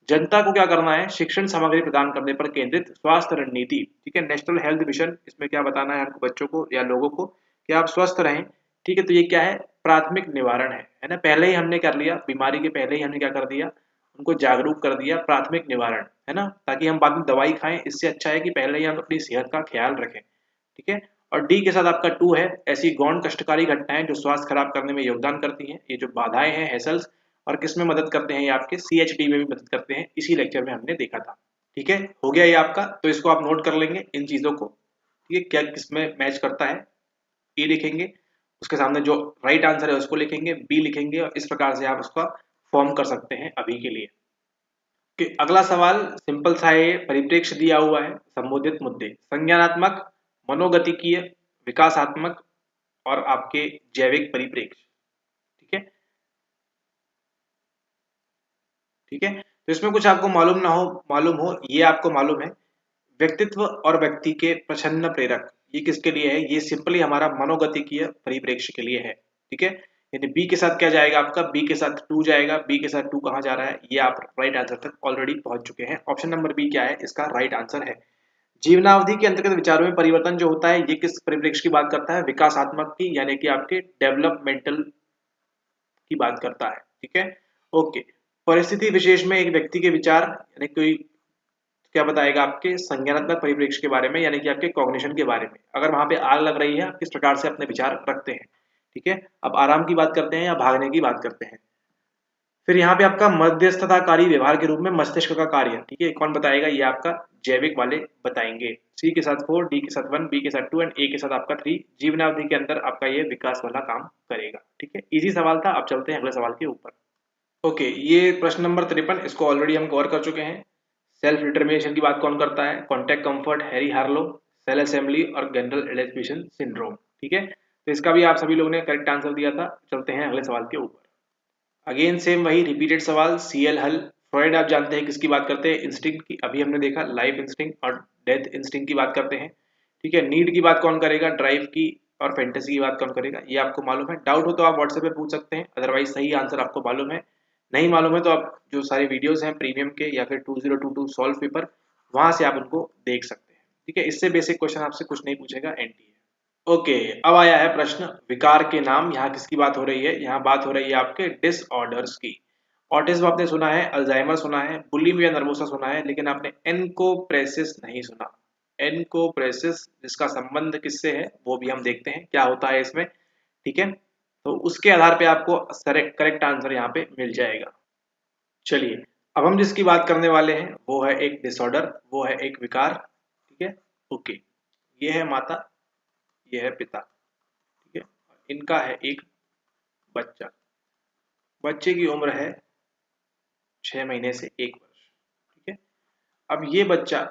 जनता को क्या करना है, शिक्षण सामग्री प्रदान करने पर केंद्रित स्वास्थ्य रणनीति, ठीक है, नेशनल हेल्थ मिशन। इसमें क्या बताना है आपको बच्चों को या लोगों को कि आप स्वस्थ रहें, ठीक है। तो ये क्या है, प्राथमिक निवारण है ना। पहले ही हमने कर लिया, बीमारी के पहले ही हमने क्या कर दिया, उनको जागरूक कर दिया, प्राथमिक निवारण है ना, ताकि हम बाद में दवाई खाएं। इससे अच्छा है कि पहले ही हम अपनी सेहत का ख्याल रखें, ठीक है। और डी के साथ आपका 2 है, ऐसी गौण कष्टकारी घटनाएं जो स्वास्थ्य खराब करने में योगदान करती हैं। ये जो बाधाएं हैं हैसल्स, और किस में मदद करते हैं, ये आपके CHD में भी मदद करते हैं, इसी लेक्चर में हमने देखा था, ठीक है। हो गया ये आपका, तो इसको आप नोट कर लेंगे इन चीजों को, ठीक है, क्या किसमें मैच करता है, ए लिखेंगे, उसके सामने जो राइट आंसर है उसको लिखेंगे, बी लिखेंगे, और इस प्रकार से आप उसका फॉर्म कर सकते हैं अभी के लिए। कि अगला सवाल सिंपल सा है, परिप्रेक्ष्य दिया हुआ है, संबोधित मुद्दे, संज्ञानात्मक, मनोगतिकीय, विकासात्मक और आपके जैविक परिप्रेक्ष्य, ठीक है, ठीक है। तो इसमें कुछ आपको मालूम हो ये आपको मालूम है, व्यक्तित्व और व्यक्ति के प्रछन्न प्रेरक, ये किसके लिए है, ये सिंपली हमारा मनोगतिकीय परिप्रेक्ष्य के लिए है, ठीक है। यानी बी के साथ क्या जाएगा आपका, बी के साथ 2 जाएगा, बी के साथ 2 कहाँ जा रहा है, ये आप राइट आंसर तक ऑलरेडी पहुंच चुके हैं। ऑप्शन नंबर बी क्या है, इसका राइट आंसर है। जीवनावधि के अंतर्गत विचारों में परिवर्तन जो होता है, ये किस परिप्रेक्ष्य की बात करता है, विकासात्मक की, यानी कि आपके डेवलपमेंटल की बात करता है, ठीक है, ओके। परिस्थिति विशेष में एक व्यक्ति के विचार, यानी कोई क्या बताएगा आपके संज्ञानात्मक परिप्रेक्ष्य के बारे में, यानी कि आपके कॉग्निशन के बारे में। अगर वहां पे आग लग रही है, आप किस प्रकार से अपने विचार रखते हैं, ठीक है। अब आराम की बात करते हैं या भागने की बात करते हैं। फिर यहाँ पे आपका मध्यस्थताकारी व्यवहार के रूप में मस्तिष्क का कार्य, ठीक है, कौन बताएगा, ये आपका जैविक वाले बताएंगे। सी के साथ 4, डी के साथ 1, बी के साथ 2 एंड ए के साथ आपका 3। जीवनावधि के अंदर आपका ये विकास वाला काम करेगा, ठीक है। इजी सवाल था। अब चलते हैं अगले सवाल के ऊपर। ओके, ये प्रश्न नंबर 53, इसको ऑलरेडी हम कवर कर चुके हैं। सेल्फ डिटर्मिनेशन की बात कौन करता है, contact comfort, Harry Harlow, cell assembly और जनरल एलेक्ट्रिशियन सिंड्रोम, ठीक है। तो इसका भी आप सभी लोगों ने करेक्ट आंसर दिया था। चलते हैं अगले सवाल के ऊपर। अगेन सेम वही रिपीटेड सवाल, CL हल। फ्रॉइड आप जानते हैं किसकी बात करते हैं, इंस्टिंक्ट की, अभी हमने देखा लाइफ इंस्टिंक्ट और डेथ इंस्टिंक्ट की बात करते हैं, ठीक है। नीड की बात कौन करेगा, ड्राइव की और फैंटेसी की बात कौन करेगा, ये आपको मालूम है। डाउट हो तो आप व्हाट्सएप पे पूछ सकते हैं, अदरवाइज सही आंसर आपको मालूम है। नहीं मालूम है तो आप जो सारे वीडियोस हैं प्रीमियम के या फिर 2022 सॉल्व पेपर, वहां से आप उनको देख सकते हैं, ठीक है। इससे बेसिक क्वेश्चन आपसे कुछ नहीं पूछेगा, एनटी है। ओके, अब आया है प्रश्न, विकार के नाम। यहाँ किसकी बात हो रही है, यहाँ बात हो रही है आपके डिसऑर्डर्स की। ऑटिज्म आपने सुना है, अल्जाइमर सुना है, बुलिमिया नर्वोसा सुना है, लेकिन आपने एनकोप्रेसिस नहीं सुना। एनकोप्रेसिस जिसका संबंध किससे है वो भी हम देखते हैं क्या होता है इसमें, ठीक है। तो उसके आधार पे आपको करेक्ट आंसर यहाँ पे मिल जाएगा। चलिए, अब हम जिसकी बात करने वाले हैं वो है एक डिसऑर्डर, वो है एक विकार, ठीक है, ओके। ये है माता, ये है पिता, ठीक है। इनका है एक बच्चा, बच्चे की उम्र है 6 महीने से 1 वर्ष, ठीक है। अब ये बच्चा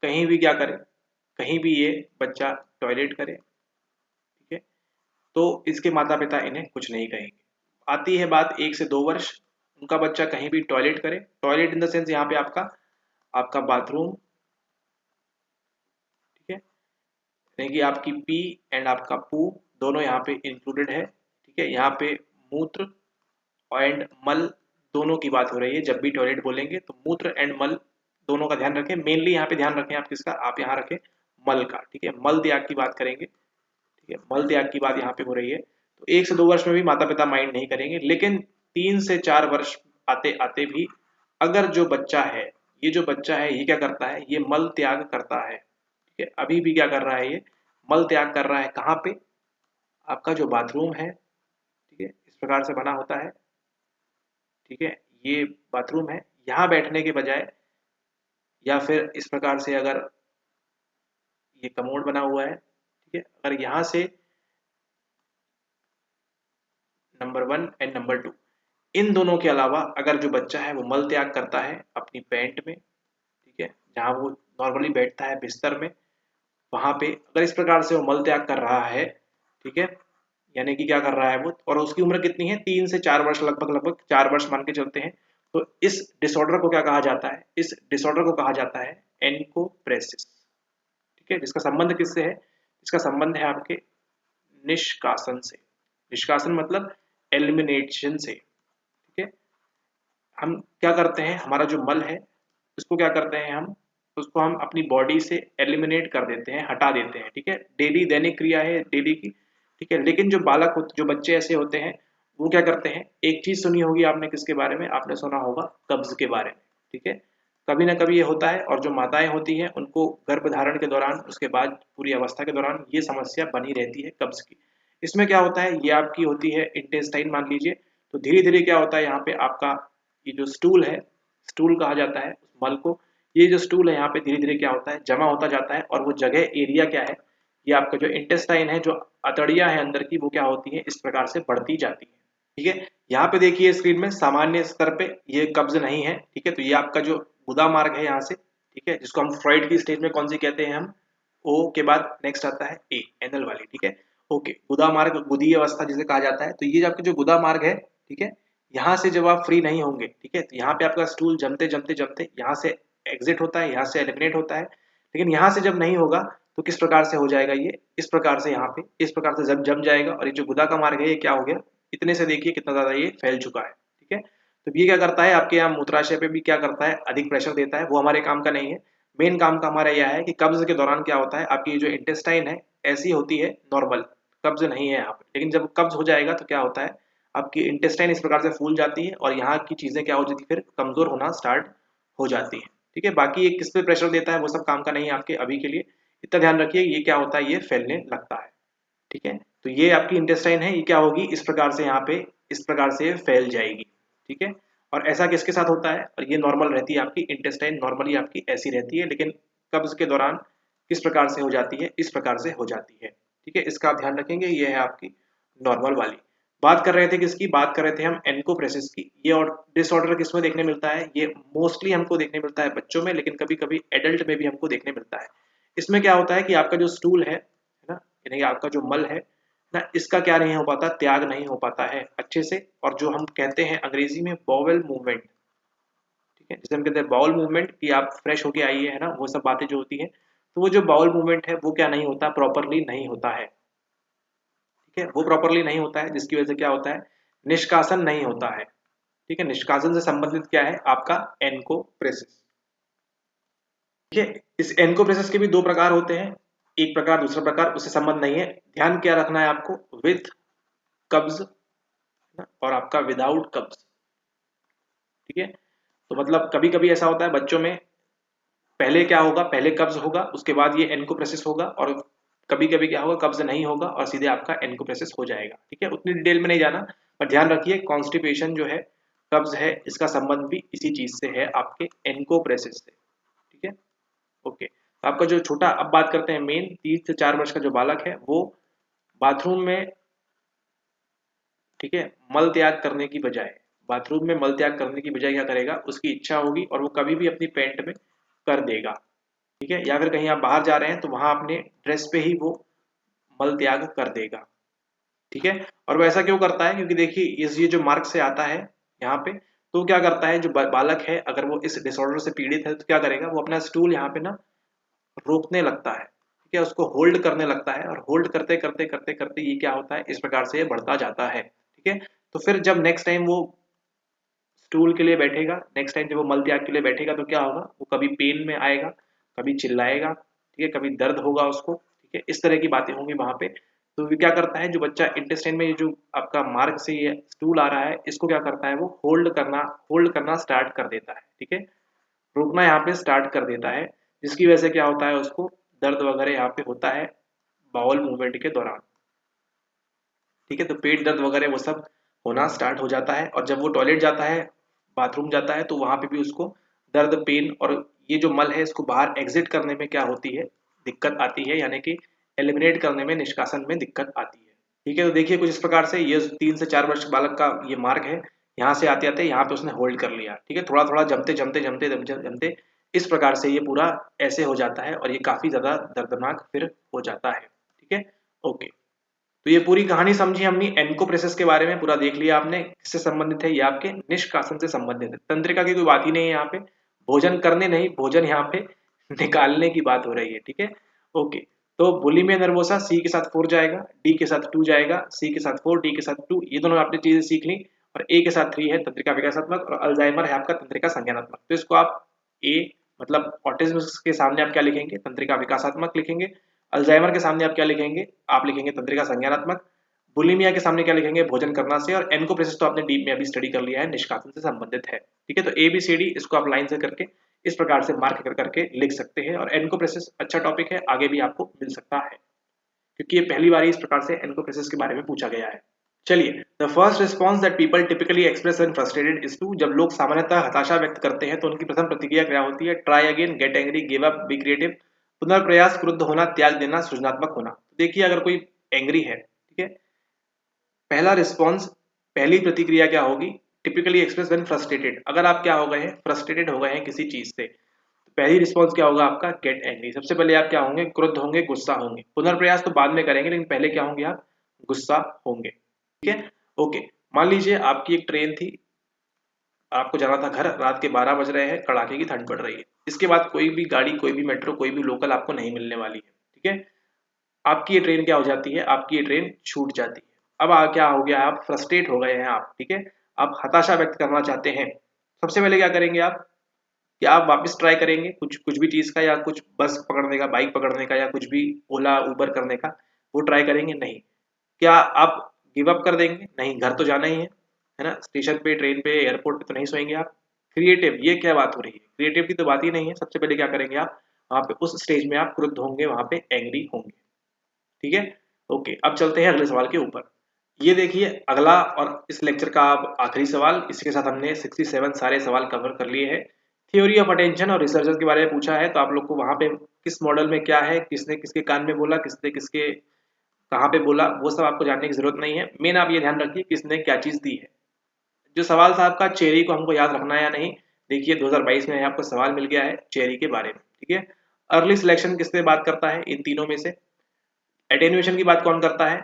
कहीं भी क्या करे, कहीं भी ये बच्चा टॉयलेट करे, ठीक है, तो इसके माता पिता इन्हें कुछ नहीं कहेंगे। आती है बात 1 से 2 वर्ष, उनका बच्चा कहीं भी टॉयलेट करे, टॉयलेट इन द सेंस यहाँ पे आपका आपका बाथरूम, ठीक है, यानी कि आपकी पी एंड आपका पू दोनों यहाँ पे इंक्लूडेड है, ठीक है। यहाँ पे मूत्र एंड मल दोनों की बात हो रही है। जब भी टॉयलेट बोलेंगे तो मूत्र एंड मल दोनों का ध्यान रखें, मेनली यहाँ पे ध्यान रखें आप किसका, आप यहाँ रखें मल का, ठीक है। मल त्याग की बात करेंगे, ठीक है, मल त्याग की बात यहाँ पे हो रही है। तो 1 से 2 वर्ष में भी माता पिता माइंड नहीं करेंगे, लेकिन 3 से 4 वर्ष आते आते भी अगर जो बच्चा है, ये जो बच्चा है ये क्या करता है, ये मल त्याग करता है, ठीक है। अभी भी क्या कर रहा है, ये मल त्याग कर रहा है, कहाँ पे, आपका जो बाथरूम है, ठीक है, इस प्रकार से बना होता है, ठीक है। ये बाथरूम है, यहाँ बैठने के बजाय या फिर इस प्रकार से अगर ये कमोड बना हुआ है, ठीक है, अगर यहाँ से नंबर 1 एंड नंबर 2 इन दोनों के अलावा अगर जो बच्चा है वो मल त्याग करता है अपनी पैंट में, ठीक है, जहाँ वो नॉर्मली बैठता है बिस्तर में, वहां पे अगर इस प्रकार से वो मल त्याग कर रहा है, ठीक है, यानी कि क्या कर रहा है वो, और उसकी उम्र कितनी है, 3 से 4 वर्ष, लगभग लगभग 4 वर्ष मान के चलते हैं। तो इस डिसऑर्डर को क्या कहा जाता है, इस डिसऑर्डर को कहा जाता है एनकोप्रेसिस, ठीक है। जिसका संबंध किससे है, इसका संबंध है आपके निष्कासन से। निष्कासन मतलब एलिमिनेशन से। ठीक है, हम क्या करते हैं, हमारा जो मल है उसको क्या करते हैं, हम उसको हम अपनी बॉडी से एलिमिनेट कर देते हैं, हटा देते हैं। ठीक है, डेली दैनिक क्रिया है डेली की। ठीक है, लेकिन जो बालक होते, जो बच्चे ऐसे होते हैं, वो क्या करते हैं, एक चीज सुनी होगी आपने, किसके बारे में आपने सुना होगा, कब्ज के बारे में। ठीक है, कभी ना कभी ये होता है, और जो माताएं होती हैं उनको गर्भधारण के दौरान, उसके बाद पूरी अवस्था के दौरान ये समस्या बनी रहती है कब्ज की। इसमें क्या होता है, ये आपकी होती है इंटेस्टाइन मान लीजिए। तो धीरे धीरे क्या होता है, यहाँ पे आपका ये जो स्टूल है, स्टूल कहा जाता है उस मल को, ये जो स्टूल है यहाँ पे धीरे धीरे क्या होता है, जमा होता जाता है। और वो जगह एरिया क्या है, ये आपका जो इंटेस्टाइन है, जो अतड़ियाँ है अंदर की, वो क्या होती है, इस प्रकार से बढ़ती जाती है। ठीक है, यहाँ पे देखिए स्क्रीन में सामान्य स्तर पे ये कब्ज नहीं है। ठीक है, तो ये आपका जो गुदा मार्ग है यहाँ से, ठीक है, जिसको हम फ्रॉइड की स्टेज में कौन सी कहते हैं, हम ओ के बाद नेक्स्ट आता है ए, एनल वाली। ठीक है, ओके, गुदा मार्ग, गुदीय अवस्था जिसे कहा जाता है। तो ये आपके जो गुदा मार्ग है, ठीक है, यहाँ से जब आप फ्री नहीं होंगे, ठीक है, तो यहाँ पे आपका स्टूल जमते जमते जमते यहाँ से एग्जिट होता है, यहाँ से एलिमिनेट होता है। लेकिन यहाँ से जब नहीं होगा तो किस प्रकार से हो जाएगा, ये इस प्रकार से, यहाँ पे इस प्रकार से जब जम जाएगा। और ये जो गुदा का मार्ग है, ये क्या हो गया, इतने से देखिए कितना ज्यादा ये फैल चुका है। ठीक है, तो ये क्या करता है, आपके यहाँ मूत्राशय पे भी क्या करता है, अधिक प्रेशर देता है। वो हमारे काम का नहीं है, मेन काम का हमारा यह है कि कब्ज के दौरान क्या होता है, आपकी जो इंटेस्टाइन है ऐसी होती है नॉर्मल, कब्ज नहीं है यहाँ पे। लेकिन जब कब्ज हो जाएगा तो क्या होता है, आपकी इंटेस्टाइन इस प्रकार से फूल जाती है और यहाँ की चीजें क्या हो जाती है, फिर कमजोर होना स्टार्ट हो जाती है। ठीक है, बाकी ये किस पे प्रेशर देता है वो सब काम का नहीं है आपके अभी के लिए। इतना ध्यान रखिए, ये क्या होता है, ये फैलने लगता है। ठीक है, तो ये आपकी इंटेस्टाइन है, ये क्या होगी, इस प्रकार से यहाँ पे इस प्रकार से फैल जाएगी। ठीक है, और ऐसा किसके साथ होता है, और ये नॉर्मल रहती है आपकी इंटेस्टाइन, नॉर्मली आपकी ऐसी रहती है। लेकिन कब्ज के दौरान किस प्रकार से हो जाती है, इस प्रकार से हो जाती है। ठीक है, इसका आप ध्यान रखेंगे, ये है आपकी नॉर्मल वाली। बात कर रहे थे किसकी, बात कर रहे थे हम एनकोप्रेसिस की। ये और डिसऑर्डर किसमें देखने मिलता है, ये मोस्टली हमको देखने मिलता है बच्चों में, लेकिन कभी कभी एडल्ट में भी हमको देखने मिलता है। इसमें क्या होता है कि आपका जो स्टूल है ना, यानी आपका जो मल है ना, इसका क्या नहीं हो पाता, त्याग नहीं हो पाता है अच्छे से। और जो हम कहते हैं अंग्रेजी में बॉवेल मूवमेंट, ठीक है, जिसे हम कहते हैं बाउल मूवमेंट, कि आप फ्रेश होके आइए, है ना, वो सब बातें जो होती हैं, तो वो जो बाउल मूवमेंट है वो क्या नहीं होता, प्रॉपरली नहीं होता है। ठीक है, वो प्रॉपरली नहीं होता है, जिसकी वजह से क्या होता है, निष्कासन नहीं होता है। ठीक है, निष्कासन से संबंधित क्या है, आपका एनकोप्रेसिस। ठीक है, इस एनकोप्रेसिस के भी दो प्रकार होते हैं, एक प्रकार दूसरा प्रकार, उससे संबंध नहीं है। ध्यान क्या रखना है आपको, विथ कब्ज और आपका विदाउट कब्ज। ठीक है, तो मतलब कभी कभी ऐसा होता है बच्चों में, पहले क्या होगा, पहले कब्ज होगा, उसके बाद ये एनकोप्रेसिस होगा, और कभी कभी क्या होगा, कब्ज नहीं होगा और सीधे आपका एनकोप्रेसिस हो जाएगा। ठीक है, उतनी डिटेल में नहीं जाना, पर ध्यान रखिए कॉन्स्टिपेशन जो है, कब्ज है, इसका संबंध भी इसी चीज से है, आपके एनकोप्रेसिस से। ठीक है, ओके, तो आपका जो छोटा, अब बात करते हैं मेन 3 से 4 वर्ष का जो बालक है, वो बाथरूम में, ठीक है, मल त्याग करने की बजाय, बाथरूम में मल त्याग करने की बजाय क्या करेगा, उसकी इच्छा होगी और वो कभी भी अपनी पैंट में कर देगा। ठीक है, या फिर कहीं आप बाहर जा रहे हैं तो वहां अपने ड्रेस पे ही वो मल त्याग कर देगा। ठीक है, और वो ऐसा क्यों करता है, क्योंकि देखिए ये जो मार्क से आता है यहाँ पे, तो क्या करता है, जो बालक है अगर वो इस डिसऑर्डर से पीड़ित है तो क्या करेगा, वो अपना स्टूल यहाँ पे ना रोकने लगता है। ठीक है, उसको होल्ड करने लगता है, और होल्ड करते करते करते करते ये क्या होता है, इस प्रकार से ये बढ़ता जाता है। ठीक है, तो फिर जब नेक्स्ट टाइम वो स्टूल के लिए बैठेगा, नेक्स्ट टाइम जब वो मल त्याग के लिए बैठेगा, तो क्या होगा, वो कभी पेन में आएगा, कभी चिल्लाएगा, ठीक है, कभी दर्द होगा उसको। ठीक है, इस तरह की बातें होंगी वहां पे। तो ये क्या करता है, जो बच्चा इंटेस्टाइन में ये जो आपका मार्ग से ये स्टूल आ रहा है, इसको क्या करता है, वो होल्ड करना स्टार्ट कर देता है। ठीक है, रोकना यहाँ पे स्टार्ट कर देता है, जिसकी वजह से क्या होता है, उसको दर्द वगैरह यहाँ पे होता है बाउल मूवमेंट के दौरान। ठीक है, तो पेट दर्द वगैरह वो सब होना स्टार्ट हो जाता है। और जब वो टॉयलेट जाता है, बाथरूम जाता है, तो वहां पे भी उसको दर्द, पेन, और ये जो मल है इसको बाहर एग्जिट करने में क्या होती है, दिक्कत आती है, यानी कि एलिमिनेट करने में, निष्कासन में दिक्कत आती है। ठीक है, तो देखिए कुछ इस प्रकार से ये 3 से 4 वर्ष बालक का ये मार्ग है, यहाँ से आते आते यहाँ पे उसने होल्ड कर लिया। ठीक है, थोड़ा थोड़ा जमते जमते जमते जमते जमते इस प्रकार से ये पूरा ऐसे हो जाता है, और ये काफी ज्यादा दर्दनाक फिर हो जाता है। ठीक है, ओके, तो ये पूरी कहानी समझी हमने एनकोप्रेसिस के बारे में, पूरा देख लिया आपने, किससे संबंधित है, ये आपके निष्कासन से संबंधित है, तंत्रिका की कोई बात ही नहीं है यहाँ पे, भोजन करने नहीं, भोजन यहाँ पे निकालने की बात हो रही है। ठीक है, ओके, तो बुलिमिया नर्वोसा C के साथ 4 जाएगा, D के साथ 2 जाएगा, C के साथ 4, D के साथ 2, ये दोनों आपने चीजें सीख ली। और A के साथ 3 है तंत्रिका विकासात्मक, और अल्जाइमर है आपका तंत्रिका संज्ञानात्मक। तो इसको आप A मतलब ऑटिज्म के सामने आप क्या लिखेंगे, तंत्रिका विकासात्मक लिखेंगे। अल्जाइमर के सामने आप क्या लिखेंगे, आप लिखेंगे तंत्रिका संज्ञानात्मक। बुलिमिया के सामने क्या लिखेंगे, भोजन करना से। और एनकोप्रेसिस तो आपने डीप में अभी स्टडी कर लिया है, निष्कासन से संबंधित है। ठीक है, तो ABCD इसको आप लाइन से करके इस प्रकार से मार्क कर करके लिख सकते हैं। और एनकोप्रेसिस अच्छा टॉपिक है, आगे भी आपको मिल सकता है, क्योंकि ये पहली बार इस प्रकार से एनकोप्रेसिस के बारे में पूछा गया है। चलिए, the first response that people typically express when frustrated is to, जब लोग सामान्यतः हताशा व्यक्त करते हैं तो उनकी प्रथम प्रतिक्रिया क्या होती है, try again, get angry, give up, be creative, पुनर्प्रयास, क्रुद्ध होना, त्याग देना, सृजनात्मक होना। देखिए, अगर कोई एंग्री है, ठीक है, पहला रिस्पॉन्स, पहली प्रतिक्रिया क्या होगी, टिपिकली एक्सप्रेस व्हेन फ्रस्ट्रेटेड। अगर आप क्या हो गए हैं, फ्रस्ट्रेटेड हो गए हैं किसी चीज से, तो पहली रिस्पॉन्स क्या होगा आपका, गेट एंग्री। सबसे पहले आप क्या होंगे, क्रुद्ध होंगे, गुस्सा होंगे। पुनर्प्रयास तो बाद में करेंगे, लेकिन पहले क्या होंगे आप, गुस्सा होंगे। ठीक है, ओके। मान लीजिए आपकी एक ट्रेन थी, आपको जाना था घर, रात के 12 बज रहे हैं, कड़ाके की ठंड पड़ रही है। इसके बाद कोई भी गाड़ी, कोई भी मेट्रो, कोई भी लोकल आपको नहीं मिलने वाली है। ठीक है, आपकी ये ट्रेन क्या हो जाती है, आपकी ये ट्रेन छूट जाती है। अब क्या हो गया, आप फ्रस्ट्रेट हो गए हैं आप। ठीक है, आप हताशा व्यक्त करना चाहते हैं। सबसे पहले क्या करेंगे आप, क्या आप वापस ट्राई करेंगे कुछ कुछ भी चीज का, या कुछ बस पकड़ने का, बाइक पकड़ने का, या कुछ भी ओला उबर करने का, वो ट्राई करेंगे? नहीं। क्या आप गिव अप कर देंगे? नहीं, घर तो जाना ही है ना, स्टेशन पे, ट्रेन पे, एयरपोर्ट पे तो नहीं सोएंगे आप। क्रिएटिव, ये क्या बात हो रही है, क्रिएटिव की तो बात ही नहीं है। सबसे पहले क्या करेंगे आप, वहां पे उस स्टेज में आप क्रुद्ध होंगे, वहां पे एंग्री होंगे। ठीक है, ओके। अब चलते हैं अगले सवाल के ऊपर। ये देखिए अगला और इस लेक्चर का अब आखिरी सवाल। इसके साथ हमने 67 सारे सवाल कवर कर लिए हैं। थ्योरी ऑफ अटेंशन और रिसर्चर के बारे में पूछा है, तो आप लोग को वहां पे किस मॉडल में क्या है, किसने किसके कान में बोला, किसने किसके कहाँ पे बोला, वो सब आपको जानने की जरूरत नहीं है। मेन आप ये ध्यान रखिए किसने क्या चीज दी है। जो सवाल था आपका चेरी को हमको याद रखना है या नहीं, देखिए 2022 में आपको सवाल मिल गया है चेरी के बारे में। ठीक है, अर्ली सिलेक्शन किससे बात करता है, इन तीनों में से। एटेन्यूएशन की बात कौन करता है,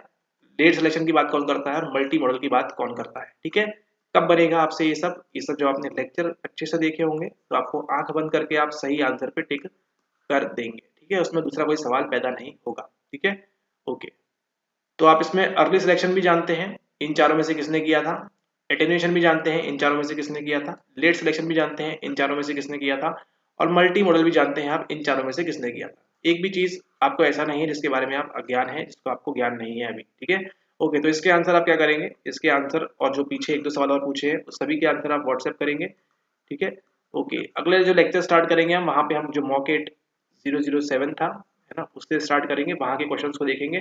लेट सिलेक्शन की बात कौन करता है, और मल्टी मॉडल की बात कौन करता है। ठीक है, कब बनेगा आपसे ये सब जो आपने लेक्चर अच्छे से देखे होंगे, तो आपको आंख बंद करके आप सही आंसर पे टिक कर देंगे। ठीक है, उसमें दूसरा कोई सवाल पैदा नहीं होगा। ठीक है, ओके। तो आप इसमें अर्ली सिलेक्शन भी जानते हैं, इन चारों में से किसने किया था। एटेन्यूएशन भी जानते हैं, इन चारों में से किसने किया था। लेट सिलेक्शन भी जानते हैं, इन चारों में से किसने किया था। और मल्टी मॉडल भी जानते हैं आप, इन चारों में से किसने किया था। एक भी चीज आपको ऐसा नहीं है जिसके बारे में आप अज्ञान है, जिसको आपको ज्ञान नहीं है अभी। ठीक है, ओके। तो इसके आंसर आप क्या करेंगे, इसके आंसर और जो पीछे एक दो सवाल और पूछे हैं उस सभी के आंसर आप व्हाट्सएप करेंगे। ठीक है, ओके। अगले जो लेक्चर स्टार्ट करेंगे हम, वहाँ पे हम जो मॉकेट 007 था, है ना, उससे स्टार्ट करेंगे, वहाँ के क्वेश्चंस को देखेंगे।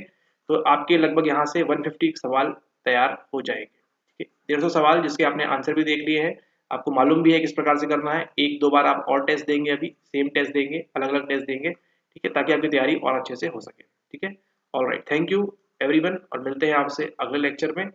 तो आपके लगभग यहाँ से 150 सवाल तैयार हो जाएंगे। ठीक है, 150 सवाल जिसके आपने आंसर भी देख लिए हैं, आपको मालूम भी है किस प्रकार से करना है। एक दो बार आप और टेस्ट देंगे, अभी सेम टेस्ट देंगे, अलग अलग टेस्ट देंगे। ठीक है, ताकि आपकी तैयारी और अच्छे से हो सके। ठीक है, ऑलराइट, थैंक यू एवरीवन, और मिलते हैं आपसे अगले लेक्चर में।